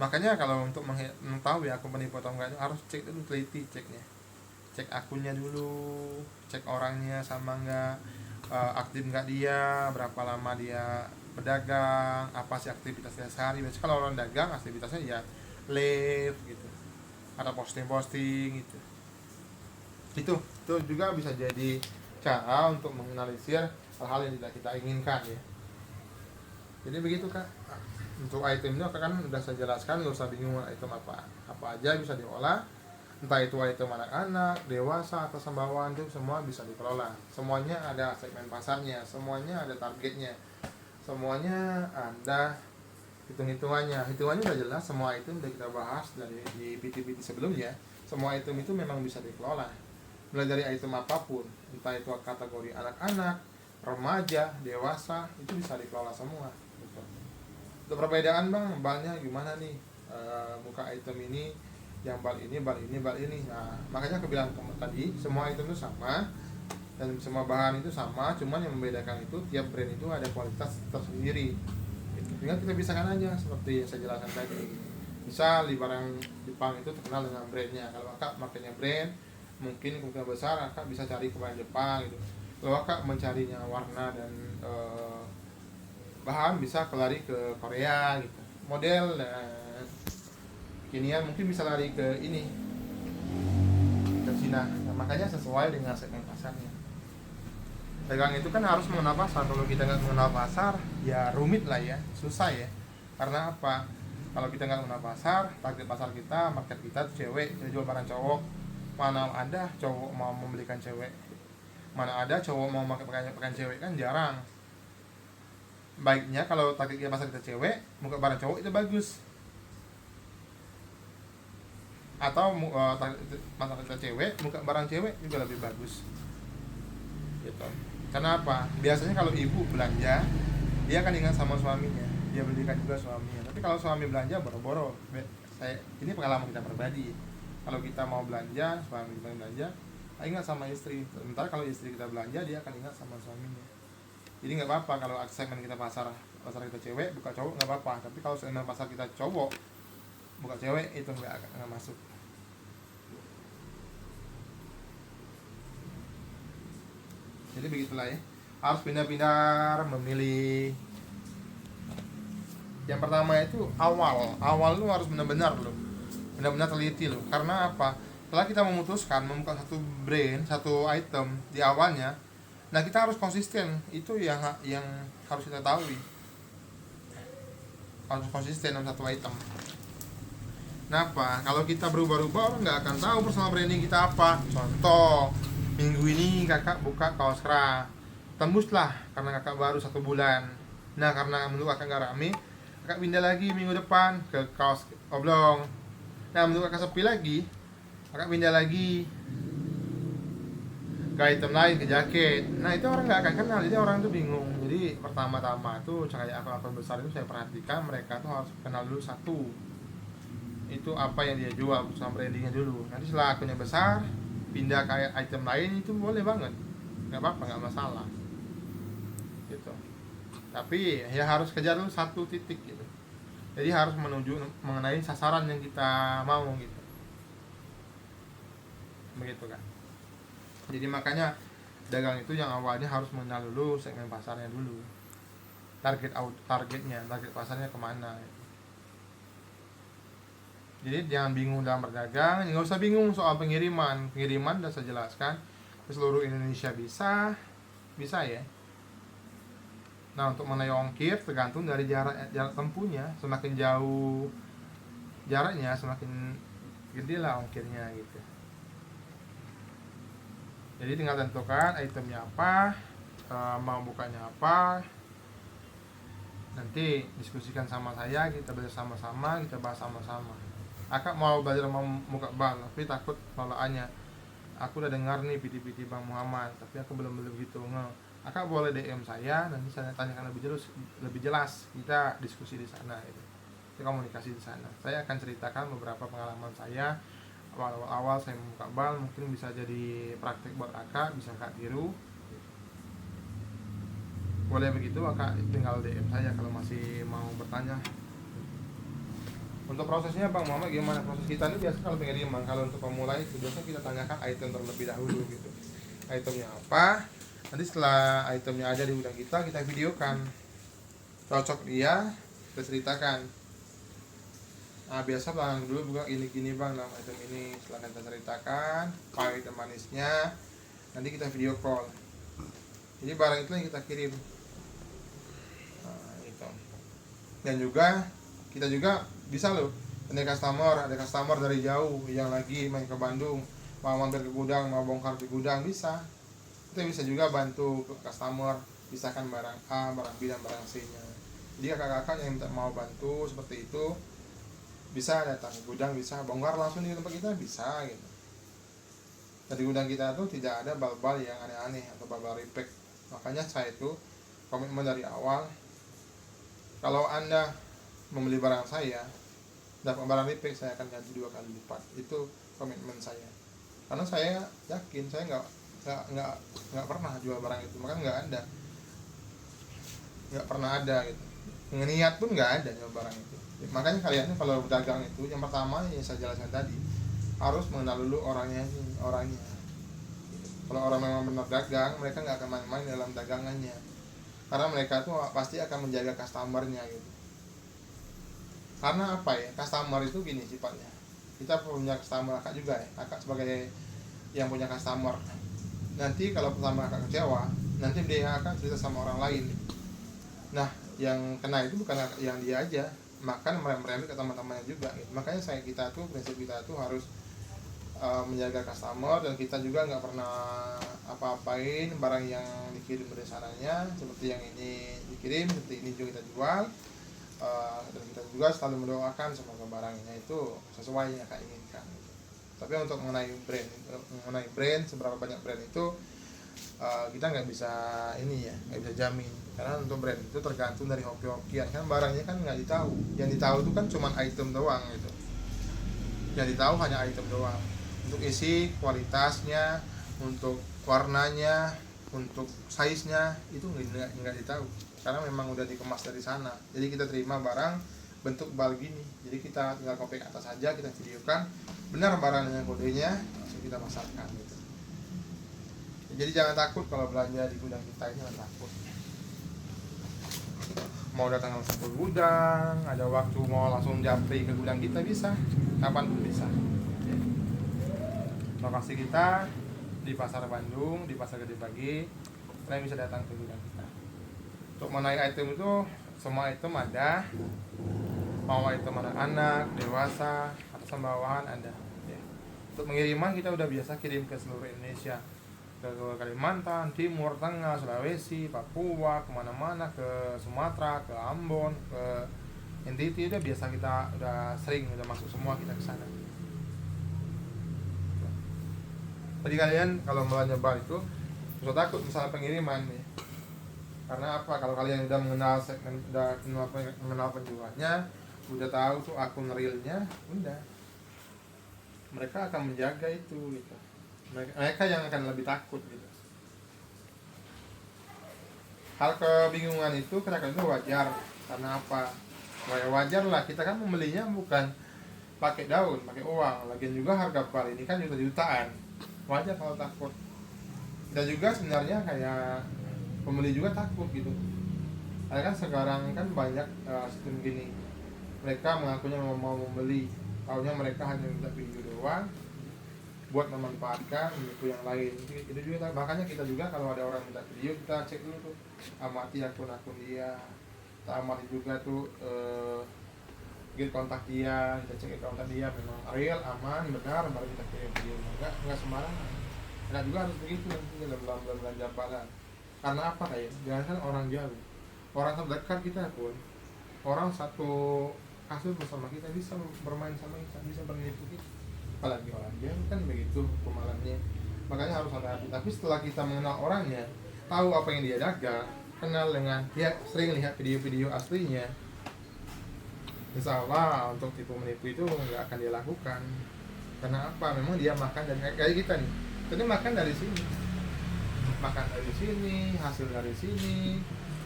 Makanya kalau untuk mengetahui akun penipu atau enggak, harus cek dulu, teliti ceknya, cek akunnya dulu, cek orangnya sama enggak, aktif enggak dia, berapa lama dia berdagang, apa sih aktivitasnya sehari. Biasanya kalau orang dagang aktivitasnya ya live gitu, ada posting gitu. Itu juga bisa jadi cara untuk menganalisir hal-hal yang tidak kita inginkan ya. Jadi begitu kak. Untuk itemnya kan udah saya jelaskan, nggak usah bingung item apa aja bisa diolah. Entah itu item anak-anak, dewasa atau sembawaan, itu semua bisa dikelola. Semuanya ada segmen pasarnya, semuanya ada targetnya, semuanya ada hitungannya udah jelas. Semua item udah kita bahas dari di PT-PT sebelumnya. Semua item itu memang bisa dikelola. mulai dari item apapun, entah itu kategori anak-anak, remaja, dewasa, itu bisa dikelola semua gitu. Untuk perbedaan bang, balnya gimana nih? Muka item ini, yang bal ini, bal ini, bal ini. Nah, makanya aku bilang tadi, semua item itu sama dan semua bahan itu sama, cuman yang membedakan itu tiap brand itu ada kualitas tersendiri gitu. Tinggal kita pisahkan aja seperti yang saya jelaskan tadi. Misal di barang Jepang itu terkenal dengan brandnya, kalau kakak makanya brand, mungkin kemungkinan besar kakak bisa cari ke barang Jepang gitu. Kalau kakak mencarinya warna dan bahan, bisa lari ke Korea gitu, model dan kinian mungkin bisa lari ke ini, ke Cina. Nah, makanya sesuai dengan segmen pasarnya. Dagang itu kan harus mengenal pasar. Kalau kita nggak mengenal pasar, ya rumit lah ya, susah ya. Karena apa? Kalau kita nggak mengenal pasar, target pasar kita, market kita tuh cewek, kita jual barang cowok. Mana ada cowok mau membelikan cewek? Mana ada cowok mau pakai pakaian cewek, kan jarang. Baiknya kalau target pasar kita cewek, muka barang cowok itu bagus. Atau pasar kita cewek, muka barang cewek juga lebih bagus. Gitu. Karena apa? Biasanya kalau ibu belanja, dia akan ingat sama suaminya, dia belikan juga suaminya. Tapi kalau suami belanja boro-boro, ini pengalaman kita pribadi. Kalau kita mau belanja, suami kita belanja, ingat sama istri. Sementara kalau istri kita belanja, dia akan ingat sama suaminya. Jadi nggak apa-apa kalau segmen kita pasar kita cewek, buka cowok nggak apa-apa. Tapi kalau segmen pasar kita cowok, buka cewek, itu nggak masuk. Jadi begitulah ya, harus pindah-pindah memilih. Yang pertama itu awal lu harus benar-benar teliti lo. Karena apa? Setelah kita memutuskan membuka satu brand, satu item di awalnya, nah kita harus konsisten. Itu yang harus kita tahu, harus konsisten dalam satu item. Kenapa? Kalau kita berubah-ubah, orang nggak akan tahu personal branding kita apa. Contoh, minggu ini kakak buka kaos kera, tembuslah karena kakak baru 1 bulan. Nah, karena menurut kakak nggak rame, kakak pindah lagi minggu depan ke kaos oblong. Nah, menurut kakak sepi lagi, kakak pindah lagi ke item lain, ke jaket. Nah, itu orang nggak akan kenal, jadi orang tuh bingung. Jadi pertama-tama tuh kayak akun-akun besar itu saya perhatikan, mereka tuh harus kenal dulu satu, itu apa yang dia jual, sama brandingnya dulu. Nanti setelah akunnya besar, pindah ke item lain, itu boleh banget, nggak apa-apa, nggak masalah gitu. Tapi ya harus kejar dulu satu titik gitu. Jadi harus menuju mengenai sasaran yang kita mau gitu, begitu kan. Jadi makanya dagang itu yang awalnya harus mengenal dulu segmen pasarnya dulu, target pasarnya kemana gitu. Jadi jangan bingung dalam berdagang, nggak usah bingung soal pengiriman udah saya jelaskan, ke seluruh Indonesia bisa ya. Nah, untuk mengenai ongkir tergantung dari jarak tempuhnya, semakin jauh jaraknya semakin gede lah ongkirnya gitu. Jadi tinggal tentukan itemnya apa, mau bukanya apa, nanti diskusikan sama saya, kita belajar sama-sama, kita bahas sama-sama. Akak mau belajar mau muka bal, tapi takut penolakannya. Aku udah dengar nih PT Bang Muhammad, tapi aku belum gitu. Akak boleh DM saya, nanti saya tanyakan lebih jelas. Kita diskusi di sana, gitu. Kita komunikasi di sana. Saya akan ceritakan beberapa pengalaman saya awal saya membuka bal, mungkin bisa jadi praktek buat akak, bisa akak tiru. Boleh begitu, akak tinggal DM saya kalau masih mau bertanya. Untuk prosesnya Bang Muhammad gimana? Proses kita ini biasa kalau pengiriman, kalau untuk pemula itu biasanya kita tanyakan item terlebih dahulu gitu. Itemnya apa? Nanti setelah itemnya ada di gudang kita videokan. Cocok dia, kita ceritakan. Nah, biasa Bang dulu buka ini Bang dalam item ini, setelah kita ceritakan pahit dan manisnya, nanti kita video call. Jadi barang itu yang kita kirim. Nah, itu. Dan juga kita juga bisa loh, ada customer dari jauh yang lagi main ke Bandung, mau mampir ke gudang, mau bongkar di gudang, bisa. Kita bisa juga bantu ke customer, pisahkan barang A, barang B, dan barang C nya. Jadi kakak-kakak yang mau bantu seperti itu, bisa datang ke gudang, bisa bongkar langsung di tempat kita, bisa gitu. Dari gudang kita tuh tidak ada bal-bal yang aneh-aneh atau bal-bal repack. Makanya saya itu komitmen dari awal, kalau Anda membeli barang saya, dapat barang repack, saya akan ganti 2 kali lipat. Itu komitmen saya. Karena saya yakin saya nggak pernah jual barang itu, maka nggak pernah ada gitu. Niat pun nggak ada jual barang itu. Makanya kalian kalau berdagang itu, yang pertama yang saya jelaskan tadi, harus mengenal dulu orangnya. Kalau orang memang benar dagang, mereka nggak akan main-main dalam dagangannya, karena mereka tuh pasti akan menjaga customernya gitu. Karena apa ya, customer itu gini sifatnya, kita punya customer, akak juga ya, akak sebagai yang punya customer, nanti kalau pertama akak kecewa, nanti dia akan cerita sama orang lain. Nah, yang kena itu bukan yang dia aja, makan merembet ke teman-temannya juga gitu. Makanya prinsip kita tuh harus menjaga customer, dan kita juga nggak pernah apa-apain barang yang dikirim dari sananya. Seperti yang ini dikirim, seperti ini juga kita jual, dan kita juga selalu mendoakan semoga barangnya itu sesuai yang kita inginkan gitu. Tapi untuk mengenai brand seberapa banyak brand itu, kita nggak bisa jamin, karena untuk brand itu tergantung dari hoki-hokian, kan barangnya kan nggak ditahu. Yang ditahu itu kan cuma item doang gitu, yang ditahu hanya item doang. Untuk isi, kualitasnya, untuk warnanya, untuk size-nya itu nggak ditahu, karena memang udah dikemas dari sana. Jadi kita terima barang bentuk bal gini, jadi kita tinggal copy ke atas saja, kita videokan benar barangnya, kodenya, langsung kita masarkan gitu. Jadi jangan takut kalau belanja di gudang kita, ini jangan takut. Mau datang langsung ke gudang, ada waktu mau langsung japri ke gudang kita, bisa, kapan pun bisa. Lokasi kita di Pasar Bandung, di Pasar Gede Bage. Kalian bisa datang ke gudang kita. Untuk menaik item itu, semua item ada, mau item anak-anak, dewasa, atas bawahan ada ya. Untuk pengiriman kita udah biasa kirim ke seluruh Indonesia, ke Kalimantan, Timur Tengah, Sulawesi, Papua, kemana-mana, ke Sumatera, ke Ambon, ke NTT, udah biasa, kita udah masuk semua kita ke sana. Jadi kalian kalau belanja bal itu usah takut misalnya pengiriman ya. Karena apa? Kalau kalian udah mengenal segmen, udah mengenal penjualnya, udah tahu tuh akun realnya, udah mereka akan menjaga itu gitu. Mereka yang akan lebih takut gitu. Hal kebingungan itu kadang-kadang itu wajar. Karena apa? Wajar lah, kita kan membelinya bukan pakai daun, pakai uang. Lagian juga harga bal ini kan juta-jutaan. Wajar kalau takut. Dan juga sebenarnya kayak pembeli juga takut gitu. Karena kan sekarang kan banyak sistem gini, mereka mengakunya mau membeli, taunya mereka hanya minta video doang buat memanfaatkan buku yang lain. Itu juga, makanya kita juga kalau ada orang minta video, kita cek dulu tuh, amati akun-akun dia, kita amati juga tuh kontak dia, kita cek kontak dia memang real, aman, benar, baru kita kirim video. Enggak sembarangan. Enggak juga harus begitu nanti dalam belanja barang. Karena apa kayak? Jangan kan orang jauh, orang terdekat kita pun, orang satu kasus bersama kita bisa bermain sama kita, bisa bernipu kita. Apalagi orang jauh kan begitu kemalannya. Makanya harus hati-hati. Tapi setelah kita mengenal orangnya, tahu apa yang dia dagang, kenal dengan dia, sering lihat video-video aslinya, insya Allah untuk tipu menipu itu nggak akan dia lakukan. Karena apa? Memang dia makan dari kayak kita nih. Tadi makan dari sini, hasil dari sini,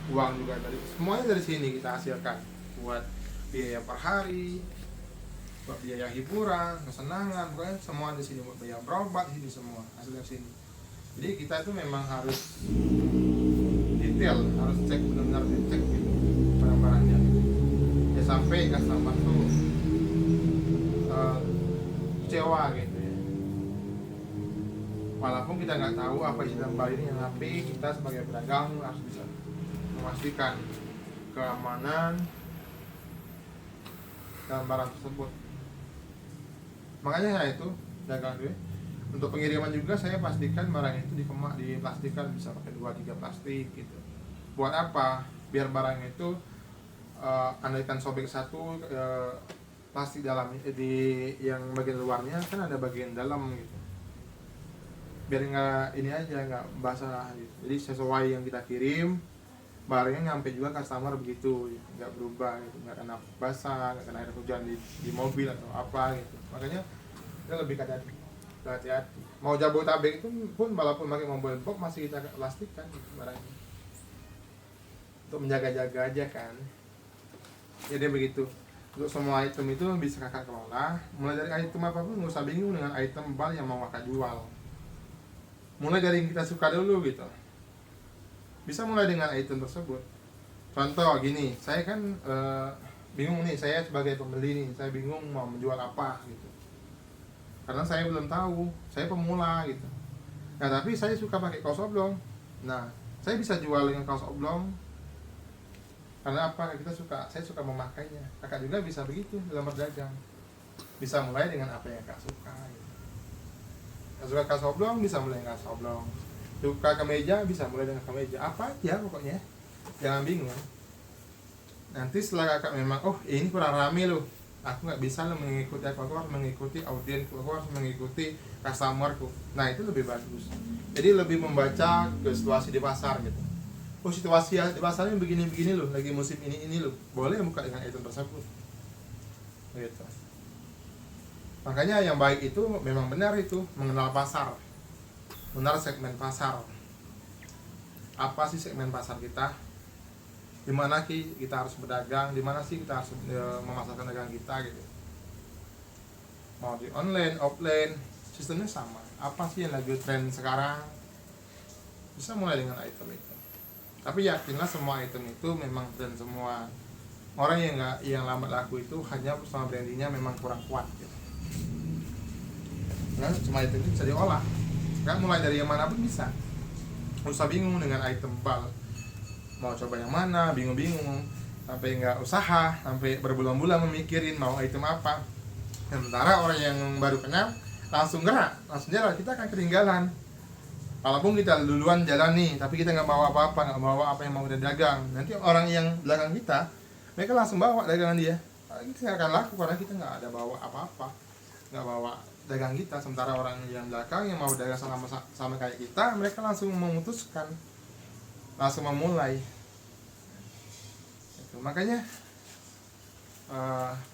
uang juga dari, semuanya dari sini kita hasilkan buat biaya per hari, buat biaya hiburan, kesenangan, pokoknya semua di sini, buat biaya berobat di sini, semua hasil dari sini. Jadi kita itu memang harus detail, harus cek benar-benar, dicek gitu barang-barangnya. Ya sampai customer tuh kecewa gitu ya. Walaupun kita nggak tahu apa isi dalam bal ini, yang tapi kita sebagai pedagang harus bisa memastikan keamanan dalam barang tersebut. Makanya saya itu dagang dulu. Untuk pengiriman juga saya pastikan barang itu diplastikan, bisa pakai 2-3 plastik gitu. Buat apa? Biar barang itu andaikan sobek satu, plastik dalam di yang bagian luarnya kan ada bagian dalam gitu. biar nggak ini aja, nggak basah gitu. Jadi sesuai yang kita kirim, barangnya nyampe juga customer begitu, nggak berubah gitu, nggak kena basah, nggak kena air hujan di mobil atau apa gitu. Makanya kita lebih hati-hati. Mau Jabodetabek itu pun walaupun pakai mobil box masih kita pastikan gitu, barangnya untuk menjaga-jaga aja kan. Jadi begitu. Untuk semua item itu bisa kakak kelola. Mulai dari item apapun nggak usah bingung dengan item bal yang mau kakak jual. Mulai dari yang kita suka dulu gitu. Bisa mulai dengan item tersebut. Contoh gini, saya kan bingung nih, saya sebagai pembeli nih, saya bingung mau menjual apa gitu. Karena saya belum tahu, saya pemula gitu. Nah tapi saya suka pakai kaos oblong. Nah saya bisa jual dengan kaos oblong. Karena apa? Saya suka memakainya. Kakak juga bisa begitu dalam berdagang. Bisa mulai dengan apa yang kakak suka. Gitu. Kakak suka kaos oblong, bisa mulai dengan kaos oblong. Suka kemeja, bisa mulai dengan kemeja. Apa aja pokoknya. Jangan bingung. Nanti setelah kakak memang, oh ini kurang rame loh, aku nggak bisa loh mengikuti aku harus mengikuti audiensku, aku harus mengikuti customerku. Nah itu lebih bagus. Jadi lebih membaca ke situasi di pasar gitu. Oh situasi di pasarnya begini-begini loh, lagi musim ini loh, boleh buka dengan item tersebut gitu. Makanya yang baik itu memang benar itu mengenal pasar, mengenal segmen pasar. Apa sih segmen pasar kita, di mana sih kita harus berdagang, di mana sih kita harus memasarkan dagangan kita gitu. Mau di online, offline, sistemnya sama. Apa sih yang lagi tren sekarang, bisa mulai dengan item itu. Tapi yakinlah semua item itu memang tren semua. Orang yang lambat laku itu hanya sama brandingnya memang kurang kuat gitu. Nah, semua item itu bisa diolah. Kan mulai dari yang mana pun bisa. Nggak usah bingung dengan item bal. Mau coba yang mana, bingung-bingung. Sampai nggak usaha, sampai berbulan-bulan memikirin mau item apa. Sementara orang yang baru kenal langsung gerak, langsung jalan, kita akan ketinggalan. Walaupun kita duluan jalan nih, tapi kita nggak bawa apa-apa, nggak bawa apa yang mau kita dagang. Nanti orang yang belakang kita, mereka langsung bawa dagangan dia. Kita nggak akan laku karena kita nggak ada bawa apa-apa, nggak bawa dagang kita. Sementara orang yang belakang yang mau dagang sama kayak kita, mereka langsung memutuskan, langsung memulai. Itu. Makanya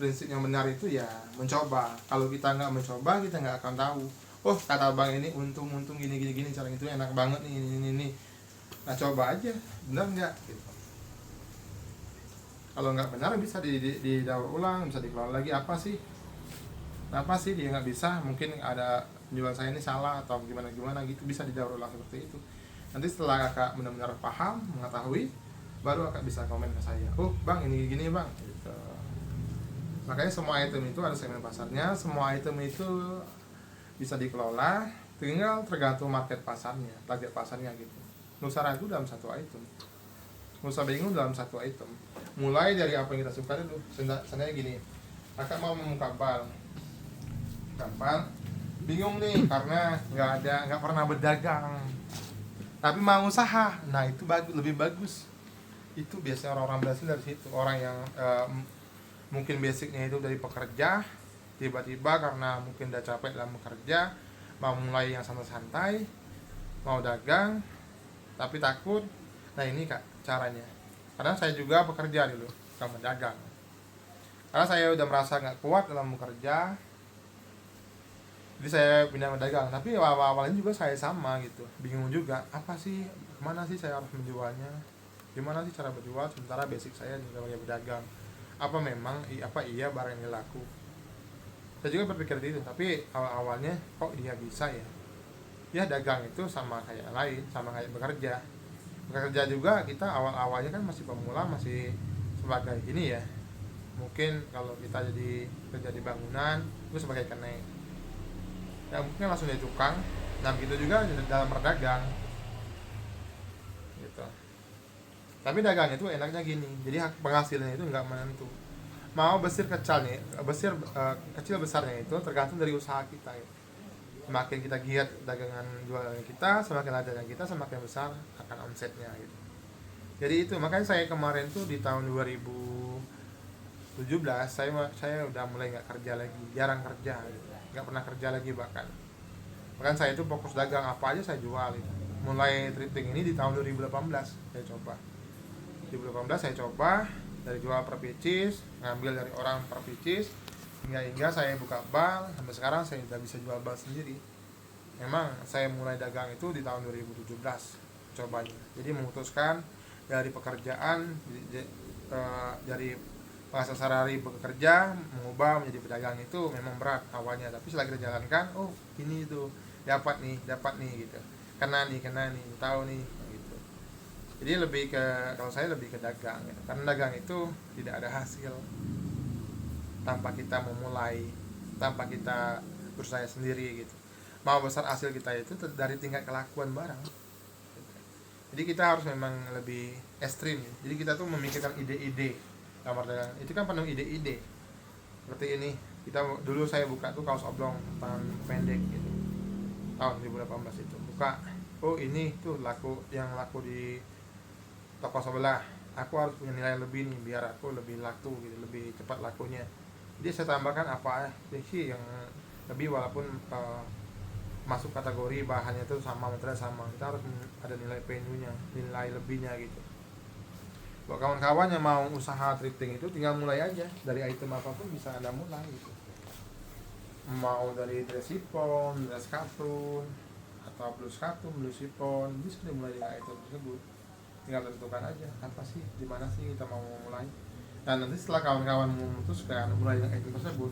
prinsip yang benar itu ya mencoba. Kalau kita nggak mencoba, kita nggak akan tahu. Oh kata bang ini untung gini cara itu enak banget nih ini. Nah coba aja benar nggak gitu. Kalau nggak benar bisa didaur ulang, bisa dikelola lagi. Apa sih dia nggak bisa, mungkin ada penjual saya ini salah atau gimana gitu, bisa didaur ulang seperti itu. Nanti setelah kakak benar-benar paham, mengetahui, baru kakak bisa komen ke saya, oh bang ini gini bang gitu. Makanya semua item itu ada segmen pasarnya, semua item itu bisa dikelola, tinggal tergantung market pasarnya, target pasarnya gitu. Nusara itu dalam satu item, Nusa bingung dalam satu item. Mulai dari apa yang kita suka dulu. Sebenarnya gini, kakak mau membuka bal, bingung nih karena nggak pernah berdagang, tapi mau usaha. Nah itu lebih bagus. Itu biasanya orang-orang berhasil dari situ, orang yang mungkin basicnya itu dari pekerja, tiba-tiba karena mungkin udah capek dalam bekerja, mau mulai yang santai-santai, mau dagang tapi takut. Nah ini kak caranya, karena saya juga pekerja dulu, bukan mendagang. Karena saya udah merasa nggak kuat dalam bekerja, jadi saya pindah mendagang. Tapi awal-awalnya juga saya sama gitu, bingung juga, apa sih, kemana sih saya harus menjualnya, gimana sih cara berjual, sementara basic saya juga sebagai pedagang. Apa memang iya barang ini laku. Saya juga berpikir itu, tapi awal-awalnya kok dia bisa ya dagang itu sama kayak lain, sama kayak bekerja juga. Kita awal-awalnya kan masih pemula, masih sebagai ini ya, mungkin kalau kita jadi kerja di bangunan itu sebagai kenek ya, mungkin langsung jadi tukang. Nah begitu juga dalam berdagang gitu. Tapi dagang itu enaknya gini, jadi penghasilannya itu nggak menentu, mau kecil besarnya itu tergantung dari usaha kita ya. Semakin kita giat dagangan jualan kita, semakin ladanya kita, semakin besar akan omsetnya gitu. Jadi itu makanya saya kemarin tuh di tahun 2017 saya udah mulai nggak kerja lagi, jarang kerja gitu. Nggak pernah kerja lagi bahkan. Bahkan saya itu fokus dagang apa aja saya jual itu. Mulai thrifting ini di tahun 2018 saya coba. 2018 saya coba dari jual per pieces, ngambil dari orang per pieces, hingga saya buka bank. Sampai sekarang saya udah bisa jual bank sendiri. Memang saya mulai dagang itu di tahun 2017 cobanya. Jadi memutuskan dari pekerjaan, dari penghasilan sehari bekerja mengubah menjadi pedagang itu memang berat awalnya, tapi setelah kita jalankan, oh ini itu dapat nih gitu, kena nih tahu nih gitu. Jadi lebih ke, kalau saya lebih ke dagang gitu. Karena dagang itu tidak ada hasil tanpa kita memulai, tanpa kita berusaha sendiri gitu. Mau besar hasil kita itu dari tingkat kelakuan barang. Jadi kita harus memang lebih ekstrim. Jadi kita tuh memikirkan ide-ide kamar dagang. Itu kan penuh ide-ide. Seperti ini. Kita dulu saya buka tuh kaos oblong tangan pendek gitu. Tahun 2018 itu buka. Oh ini tuh yang laku di toko sebelah. Aku harus punya nilai lebih nih biar aku lebih laku gitu, lebih cepat lakunya. Jadi saya tambahkan apa sih yang lebih, walaupun masuk kategori bahannya itu sama, material sama, kita harus ada nilai value-nya, nilai lebihnya gitu. Buat kawan-kawan yang mau usaha thrifting itu tinggal mulai aja dari item apapun bisa Anda mulai gitu. Mau dari dress chiffon, dress katun, atau blus katun, blus chiffon, bisa dimulai dengan item tersebut. Tinggal tentukan aja apa sih, di mana sih kita mau mulai. Dan nanti setelah kawan-kawan memutuskan mulai dengan item tersebut,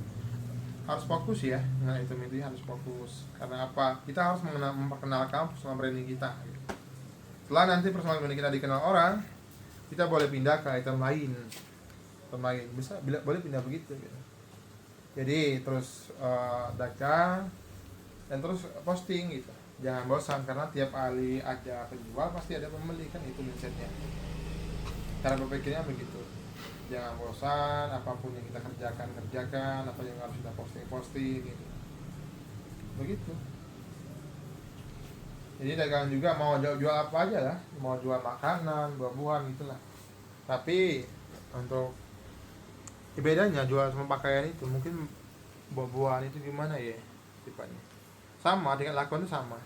harus fokus ya dengan item itu, harus fokus. Karena apa? Kita harus memperkenalkan personal branding kita gitu. Setelah nanti personal branding kita dikenal orang, kita boleh pindah ke item lain, bisa boleh pindah begitu gitu. Jadi terus dagang dan terus posting gitu, jangan bosan, karena tiap kali ada penjual pasti ada pembeli, kan itu mindsetnya, cara berpikirnya begitu. Jangan bosan, apapun yang kita kerjakan, apa yang harus kita posting gitu. Begitu. Jadi dagangan juga mau jual apa aja lah, mau jual makanan, buah-buahan gitulah. Tapi untuk bedanya jual sama pakaian itu, mungkin buah-buahan itu gimana ya tipenya. Sama, dengan lakukan itu sama.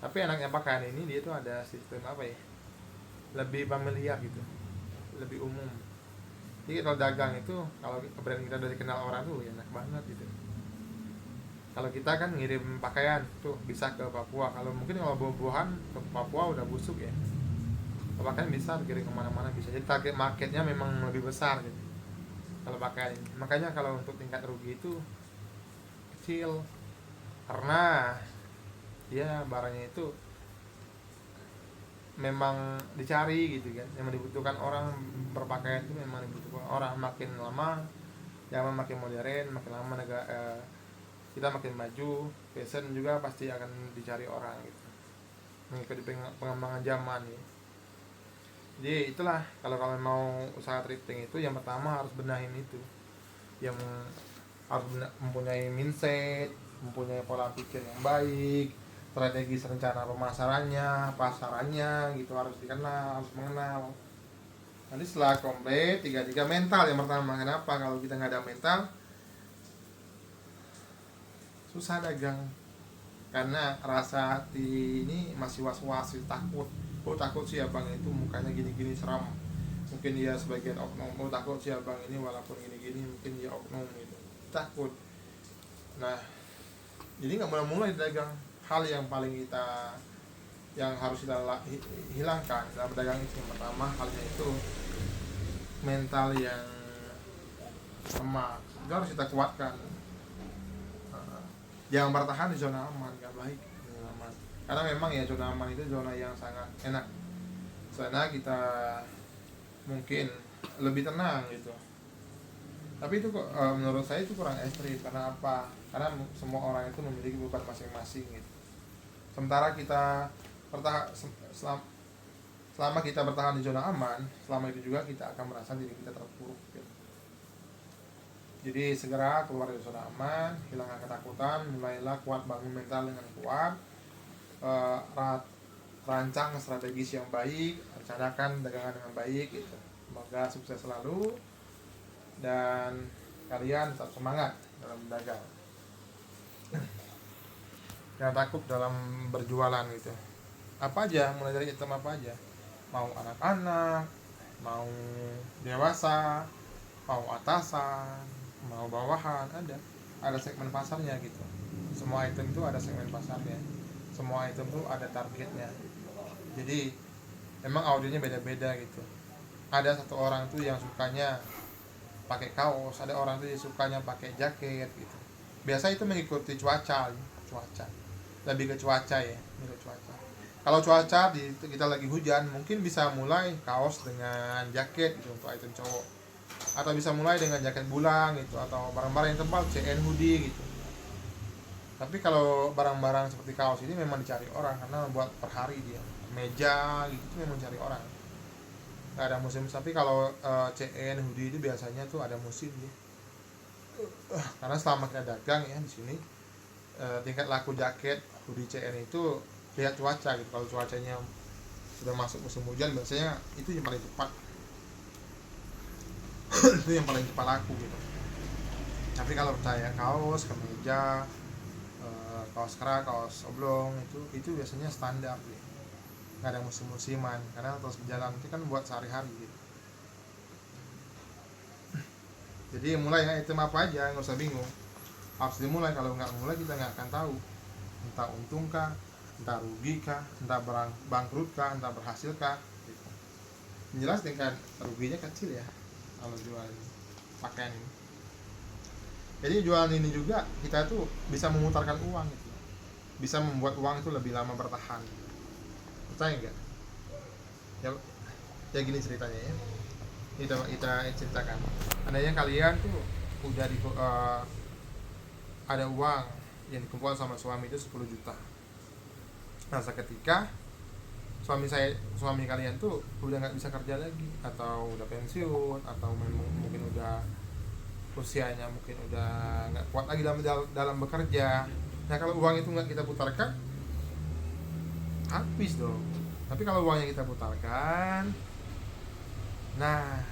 Tapi enaknya pakaian ini dia tuh ada sistem apa ya? Lebih familiar gitu. Lebih umum. Jadi kalau dagang itu, kalau brand kita udah dikenal orang tuh enak banget gitu. Kalau kita kan ngirim pakaian tuh bisa ke Papua. Kalau mungkin kalau buah-buahan ke Papua udah busuk ya. Kalau pakaian bisa kirim kemana-mana bisa. Jadi target marketnya memang lebih besar gitu. Kalau pakaian ini. Makanya kalau untuk tingkat rugi itu kecil. Karena dia barangnya itu memang dicari gitu kan, memang dibutuhkan orang. Berpakaian itu memang dibutuhkan orang. Makin lama zaman makin modern, makin lama kita makin maju, fashion juga pasti akan dicari orang gitu, mengikuti pengembangan zaman ya. Jadi itulah, kalau kalian mau usaha thrifting itu yang pertama harus benahin itu, yang harus mempunyai mindset, mempunyai pola pikir yang baik, strategis rencana pemasarannya, pasarannya gitu harus dikenal, harus mengenal. Nanti setelah komplit, tiga mental yang pertama. Kenapa? Kalau kita nggak ada mental, susah dagang. Karena rasa hati ini masih was-was, takut. Oh takut sih abang itu mukanya gini-gini seram. Mungkin dia sebagian oknum. Oh takut sih abang ini walaupun gini-gini mungkin dia oknum gitu. Takut. Nah, jadi nggak mulai dagang. Hal yang paling yang harus kita hilangkan dalam berdagang itu, yang pertama halnya itu mental yang lemah. Itu harus kita kuatkan. Jangan bertahan di zona aman, nggak baik. Karena memang ya zona aman itu zona yang sangat enak. Sana kita mungkin lebih tenang gitu. Tapi itu menurut saya itu kurang ekstrim. Karena apa? Karena semua orang itu memiliki beban masing-masing gitu. Sementara kita selama kita bertahan di zona aman, selama itu juga kita akan merasa diri kita terpuruk gitu. Jadi segera keluar dari zona aman, hilangkan ketakutan, mulailah kuat, bangun mental dengan kuat, rancang strategis yang baik, rencanakan dagangan dengan baik gitu. Semoga sukses selalu dan kalian tetap semangat dalam berdagang. jangan takut dalam berjualan gitu. Apa aja, mulai dari item apa aja, mau anak-anak, mau dewasa, mau atasan, mau bawahan, ada segmen pasarnya gitu. Semua item itu ada segmen pasarnya, semua item itu ada targetnya. Jadi emang audionya beda-beda gitu. Ada satu orang tuh yang sukanya pakai kaos, ada orang tuh yang sukanya pakai jaket gitu. Biasa itu mengikuti cuaca, lebih ke cuaca ya, lebih ke cuaca. Kalau cuaca kita lagi hujan, mungkin bisa mulai kaos dengan jaket gitu untuk item cowok, atau bisa mulai dengan jaket bulang gitu, atau barang-barang yang tebal, CN hoodie gitu. Tapi kalau barang-barang seperti kaos ini memang dicari orang karena buat per hari dia. Meja gitu memang cari orang. Nggak ada musim. Tapi kalau CN hoodie itu biasanya tuh ada musim ya. Karena selama kita dagang ya di sini, tingkat laku jaket hoodie CN itu lihat cuaca gitu. Kalau cuacanya sudah masuk musim hujan, biasanya itu yang paling cepat. Itu yang paling cepat laku gitu. Tapi kalau percaya kaos, kemeja, kaos kera, kaos oblong itu biasanya standar gitu. Nggak ada musim-musiman karena terus berjalan, itu kan buat sehari-hari gitu. Jadi mulai ya, item apa aja, nggak usah bingung, harus dimulai. Kalau nggak mulai kita nggak akan tahu entah untung kah, entah rugi kah, entah bangkrut kah, entah berhasil kah gitu. Jelas tingkat ruginya kecil ya kalau jual pakaian ini. Jadi jualan ini juga kita tuh bisa memutarkan uang gitu, bisa membuat uang itu lebih lama bertahan. Percaya nggak? Ya gini ceritanya ya, kita ceritakan. Andainya kalian tuh udah ada uang yang dikumpulkan sama suami itu 10 juta. Nah seketika suami kalian tuh udah nggak bisa kerja lagi, atau udah pensiun, atau mungkin udah usianya mungkin udah nggak kuat lagi dalam bekerja. Nah kalau uang itu nggak kita putarkan, habis dong. Tapi kalau uangnya kita putarkan, nah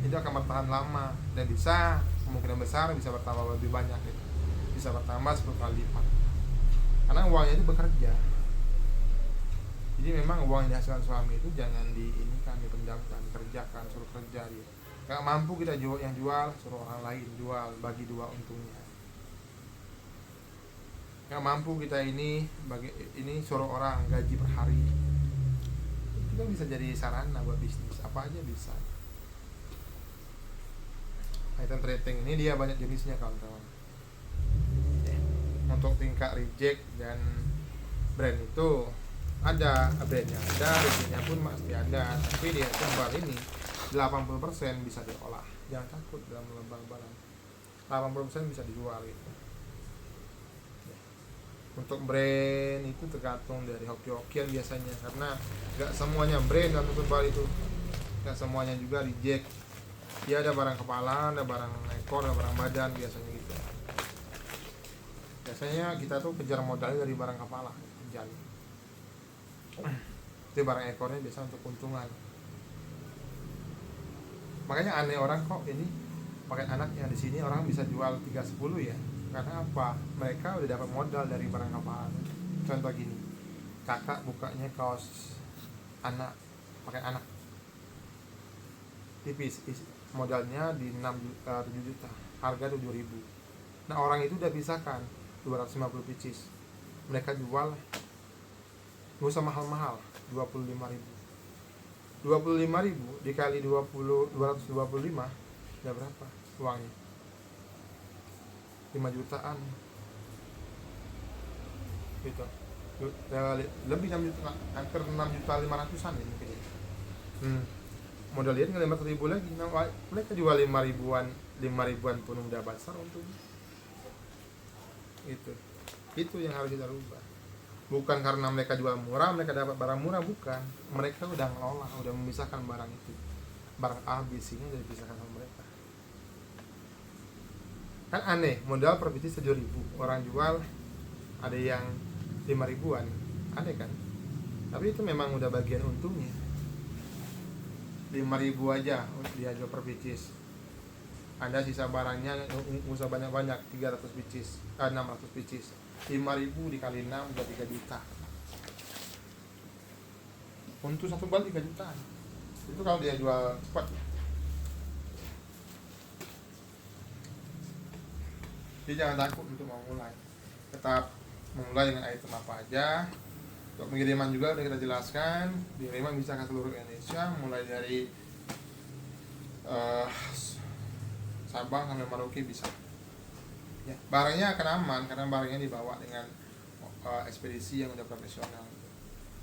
itu akan bertahan lama dan bisa kemungkinan besar bisa bertambah lebih banyak gitu. Bisa bertambah 10 kali lipat karena uangnya itu bekerja. Jadi memang uang yang dihasilkan suami itu jangan dipendamkan, kerjakan, suruh kerja dia. Gak mampu kita yang jual, suruh orang lain jual, bagi dua untungnya. Gak mampu kita ini suruh orang gaji per hari. Itu kan bisa jadi sarana buat bisnis, apa aja bisa. Item trading ini dia banyak jenisnya kawan-kawan. Untuk tingkat reject dan brand itu ada, brandnya ada, rejectnya pun pasti ada. Tapi dia kembali ini 80% bisa diolah, jangan takut dalam lebaran. 80% bisa dijual gitu. Untuk brand itu tergantung dari hoki-hokian biasanya, karena gak semuanya brand atau tebal itu, gak semuanya juga reject. Ya ada barang kepala, ada barang ekor, ada barang badan biasanya gitu. Biasanya kita tuh kejar modalnya dari barang kepala, kejar. Itu barang ekornya biasa untuk keuntungan. Makanya aneh orang kok ini pakai anaknya di sini orang bisa jual 310 ya. Karena apa? Mereka udah dapat modal dari barang kepala. Contoh gini, kakak bukanya kaos anak, pakai anak tipis, modalnya di 7 juta, harga 7.000. Nah orang itu udah pisahkan 250 pieces, mereka jual gak usah mahal-mahal, 25.000 dikali 225 udah berapa uangnya? 5 jutaan gitu, lebih 6 juta, hampir 6.500.000 ini mungkin ya. Modal dia tinggal 500.000 lagi. Nah, mereka jual 5 ribuan pun udah besar untungnya. Itu yang harus kita rubah. Bukan karena mereka jual murah, mereka dapat barang murah, bukan. Mereka udah ngelola, udah memisahkan barang itu. Barang A, B, C-nya udah dipisahkan sama mereka. Kan aneh, modal per biji 7.000, orang jual ada yang 5 ribuan, aneh kan? Tapi itu memang udah bagian untungnya. 5.000 aja dia jual per biji. Anda sisa barangnya nggak usah banyak-banyak, 300 pieces, 600 pieces, 5.000 dikali 6 udah 3 juta. Untuk satu bal 3 juta. Itu kalau dia jual cepat. Jadi jangan takut untuk memulai. Tetap memulai dengan item apa aja. Untuk pengiriman juga udah kita jelaskan, pengiriman bisa ke seluruh Indonesia, mulai dari Sabang sampai Merauke bisa. Ya, barangnya akan aman karena barangnya dibawa dengan ekspedisi yang udah profesional,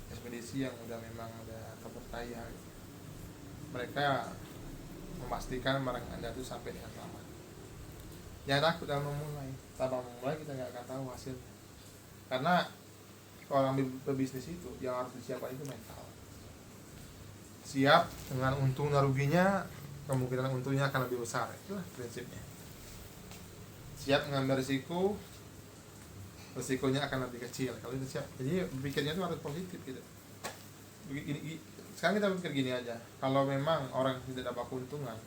ekspedisi yang udah memang udah terpercaya. Mereka memastikan barang Anda itu sampai dengan selamat. Jangan takut dalam memulai. Tanpa memulai kita nggak akan tahu hasilnya. Karena orang berbisnis itu yang harus disiapkan itu mental. Siap dengan untung dan ruginya, kemungkinan untungnya akan lebih besar. Itulah prinsipnya. Siap mengambil risiko, risikonya akan lebih kecil kalau itu siap. Jadi pikirnya itu harus positif gitu. Sekarang kita pikir gini aja, kalau memang orang tidak dapat keuntungan,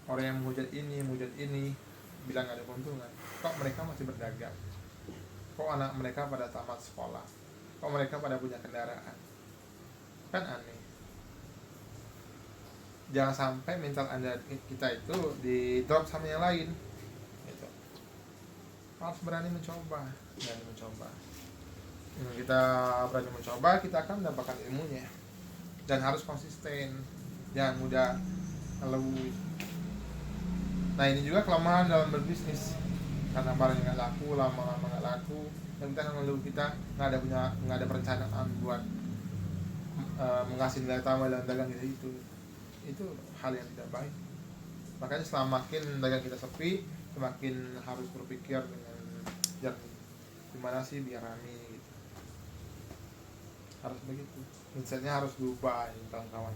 orang yang menghujat ini bilang ada keuntungan, kok mereka masih berdagang? Kok anak mereka pada tamat sekolah? Kok mereka pada punya kendaraan? Kan aneh. Jangan sampai mental kita itu di drop sama yang lain gitu. Harus berani mencoba. Kita berani mencoba, kita akan mendapatkan ilmunya. Dan harus konsisten, jangan mudah ngeluh. Nah ini juga kelemahan dalam berbisnis, karena barangnya nggak laku, lama-lama nggak laku, dan kita ngeluh, kita nggak ada perencanaan buat mengasih nilai tambah dalam dagang kita itu hal yang tidak baik. Makanya semakin dagang kita sepi, semakin harus berpikir dengan jernih, gimana sih biar rame gitu. Harus begitu, mindsetnya harus berubah ya, kawan-kawan.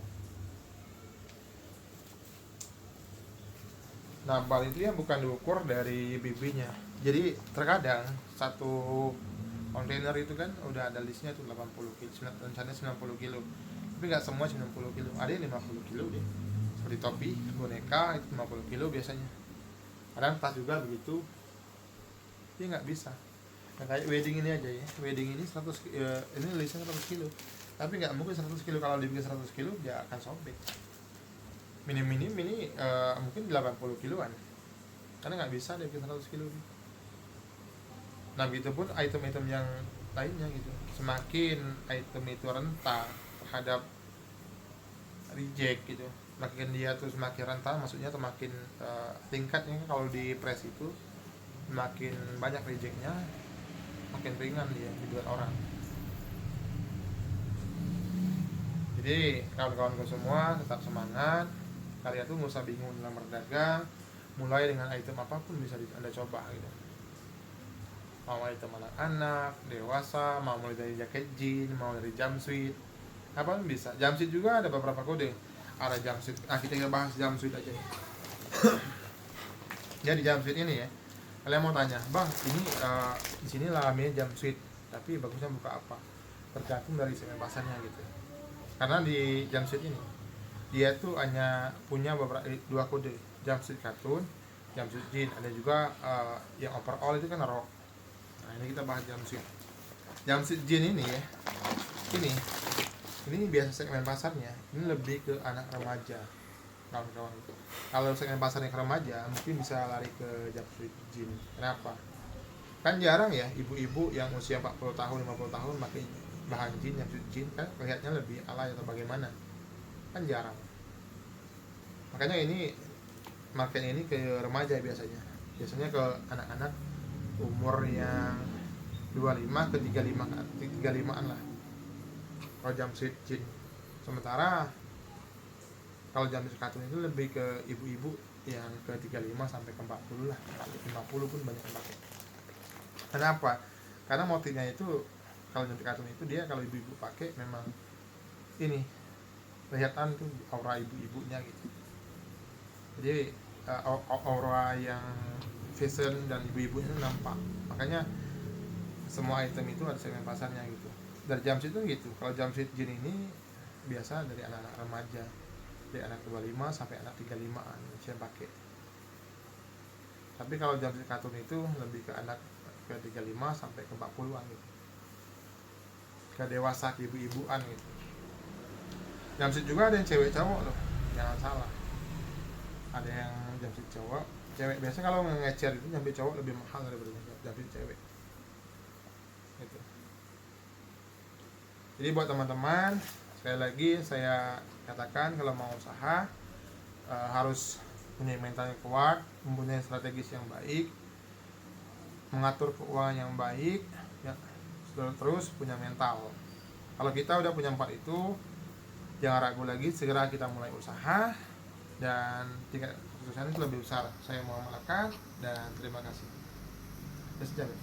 Nah bal itu ya bukan diukur dari BB-nya. Jadi terkadang satu kontainer itu kan udah ada listnya tuh 80 kilo, rencananya 90 kilo, tapi nggak semua 90 kilo, ada yang 50 kilo deh, seperti topi, boneka itu 50 kilo biasanya. Kadang tas juga begitu, dia nggak bisa. Nah kayak wedding ini aja ya, wedding ini 100 ini listnya 100 kilo, tapi nggak mungkin 100 kilo, kalau dibikin 100 kilo dia akan sobek. Minim ini mungkin 80 kiloan, karena nggak bisa dia bikin 100 kilo. Nah begitu pun item-item yang lainnya gitu. Semakin item itu rentan terhadap reject gitu, makin dia tuh semakin rentan, maksudnya semakin tingkatnya kalau di press itu semakin banyak rejectnya, makin ringan dia dibuat orang. Jadi kawan-kawanku semua tetap semangat, kalian tuh nggak usah bingung dalam berdagang, mulai dengan item apapun bisa Anda coba gitu. Mau item anak-anak, dewasa, mau mulai dari jaket jean, mau dari jumpsuit, apa pun bisa. Jumpsuit juga ada beberapa kode. Ada jumpsuit. Nah kita bahas jumpsuit aja ya. Jadi jumpsuit ini ya, kalian mau tanya, bang, ini di sini namanya jumpsuit, tapi bagusnya buka apa? Tergantung dari segmen pasarnya gitu. Karena di jumpsuit ini dia tuh hanya punya beberapa dua kode, jumpsuit katun, jumpsuit jean, ada juga yang overall itu kan rok. Nah ini kita bahas jumpsuit. Jumpsuit jean ini ya, ini biasa segmen pasarnya ini lebih ke anak remaja, kawan-kawan. Kalau segmen pasarnya ke remaja mungkin bisa lari ke jumpsuit jean. Kenapa? Kan jarang ya ibu-ibu yang usia 40 tahun 50 tahun pakai bahan jean, jumpsuit jean, kan kelihatannya lebih alay atau bagaimana, kan jarang. Makanya ini marketnya ini ke remaja biasanya ke anak-anak umur yang 25 ke 35an lah kalau jumpsuit jean. Sementara kalau jumpsuit katun itu lebih ke ibu-ibu yang ke 35 sampai ke 40 lah, 50 pun banyak yang pakai. Kenapa? Karena motifnya itu kalau jumpsuit katun itu dia kalau ibu-ibu pakai memang ini kelihatan tuh aura ibu-ibunya gitu. Jadi aura yang fashion dan ibu-ibunya nampak. Makanya semua item itu ada segmen pasarnya gitu. Dari jumpsuit itu gitu. Kalau jumpsuit jean ini biasa dari anak-anak remaja, dari anak 25 sampai anak 35an yang pakai. Tapi kalau jam street kartun itu lebih ke anak ke 35 sampai ke 40-an gitu, ke dewasa, ke ibu-ibuan gitu. Jam street juga ada yang cewek cowok loh, jangan salah. Ada yang jam street cowok cewek. Biasanya kalau ngecer itu jam street cowok lebih mahal daripada jam street cewek gitu. Jadi buat teman-teman, sekali lagi saya katakan, kalau mau usaha harus punya mental yang kuat, mempunyai strategis yang baik, mengatur keuangan yang baik, ya, terus punya mental. Kalau kita udah punya 4 itu, jangan ragu lagi, segera kita mulai usaha, dan tingkat kesuksesan itu lebih besar. Saya mau makan dan terima kasih.